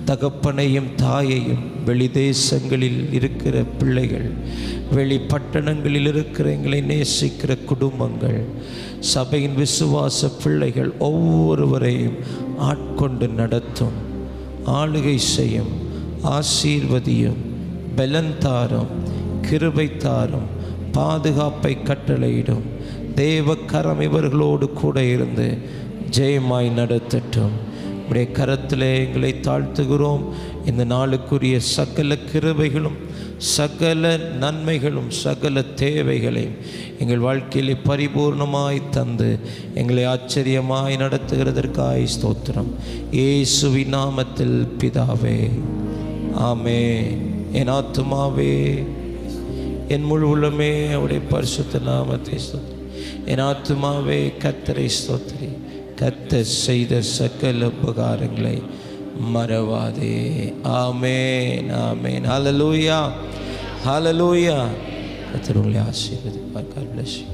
தகப்பனையும் தாயையும், வெளி தேசங்களில் இருக்கிற பிள்ளைகள், வெளி பட்டணங்களில் இருக்கிற எங்களை நேசிக்கிற குடும்பங்கள், சபையின் விசுவாச பிள்ளைகள் ஒவ்வொருவரையும் ஆட்கொண்டு நடத்தும், ஆளுகை செய்யும், ஆசீர்வதியும், பலன் தாரும், கிருபை தாரும், பாதுகாப்பை கட்டளையிடும். தேவ கரம் இவர்களோடு கூட இருந்து ஜெயமாய் நடத்தட்டும். உடைய கரத்திலே எங்களை தாழ்த்துகிறோம். இந்த நாளுக்குரிய சகல கிருபைகளும், சகல நன்மைகளும், சகல தேவைகளையும் எங்கள் வாழ்க்கையிலே பரிபூர்ணமாய் தந்து எங்களை ஆச்சரியமாய் நடத்துகிறதற்காய் ஸ்தோத்திரம். இயேசுவின் நாமத்தில் பிதாவே, ஆமென். என் ஆத்துமாவே, என் முழு உள்ளமே அவருடைய பரிசுத்த நாமத்தை ஸ்தோத்திரி. என் ஆத்துமாவே கர்த்தரை ஸ்தோத்திரி. கர்த்தர் செய்த சகல உபகாரங்களை மறவாதே. ஆமென், ஆமென். ஹல்லேலூயா, ஹல்லேலூயா. கர்த்தர் உங்களை ஆசீர்வதிப்பார். God bless you.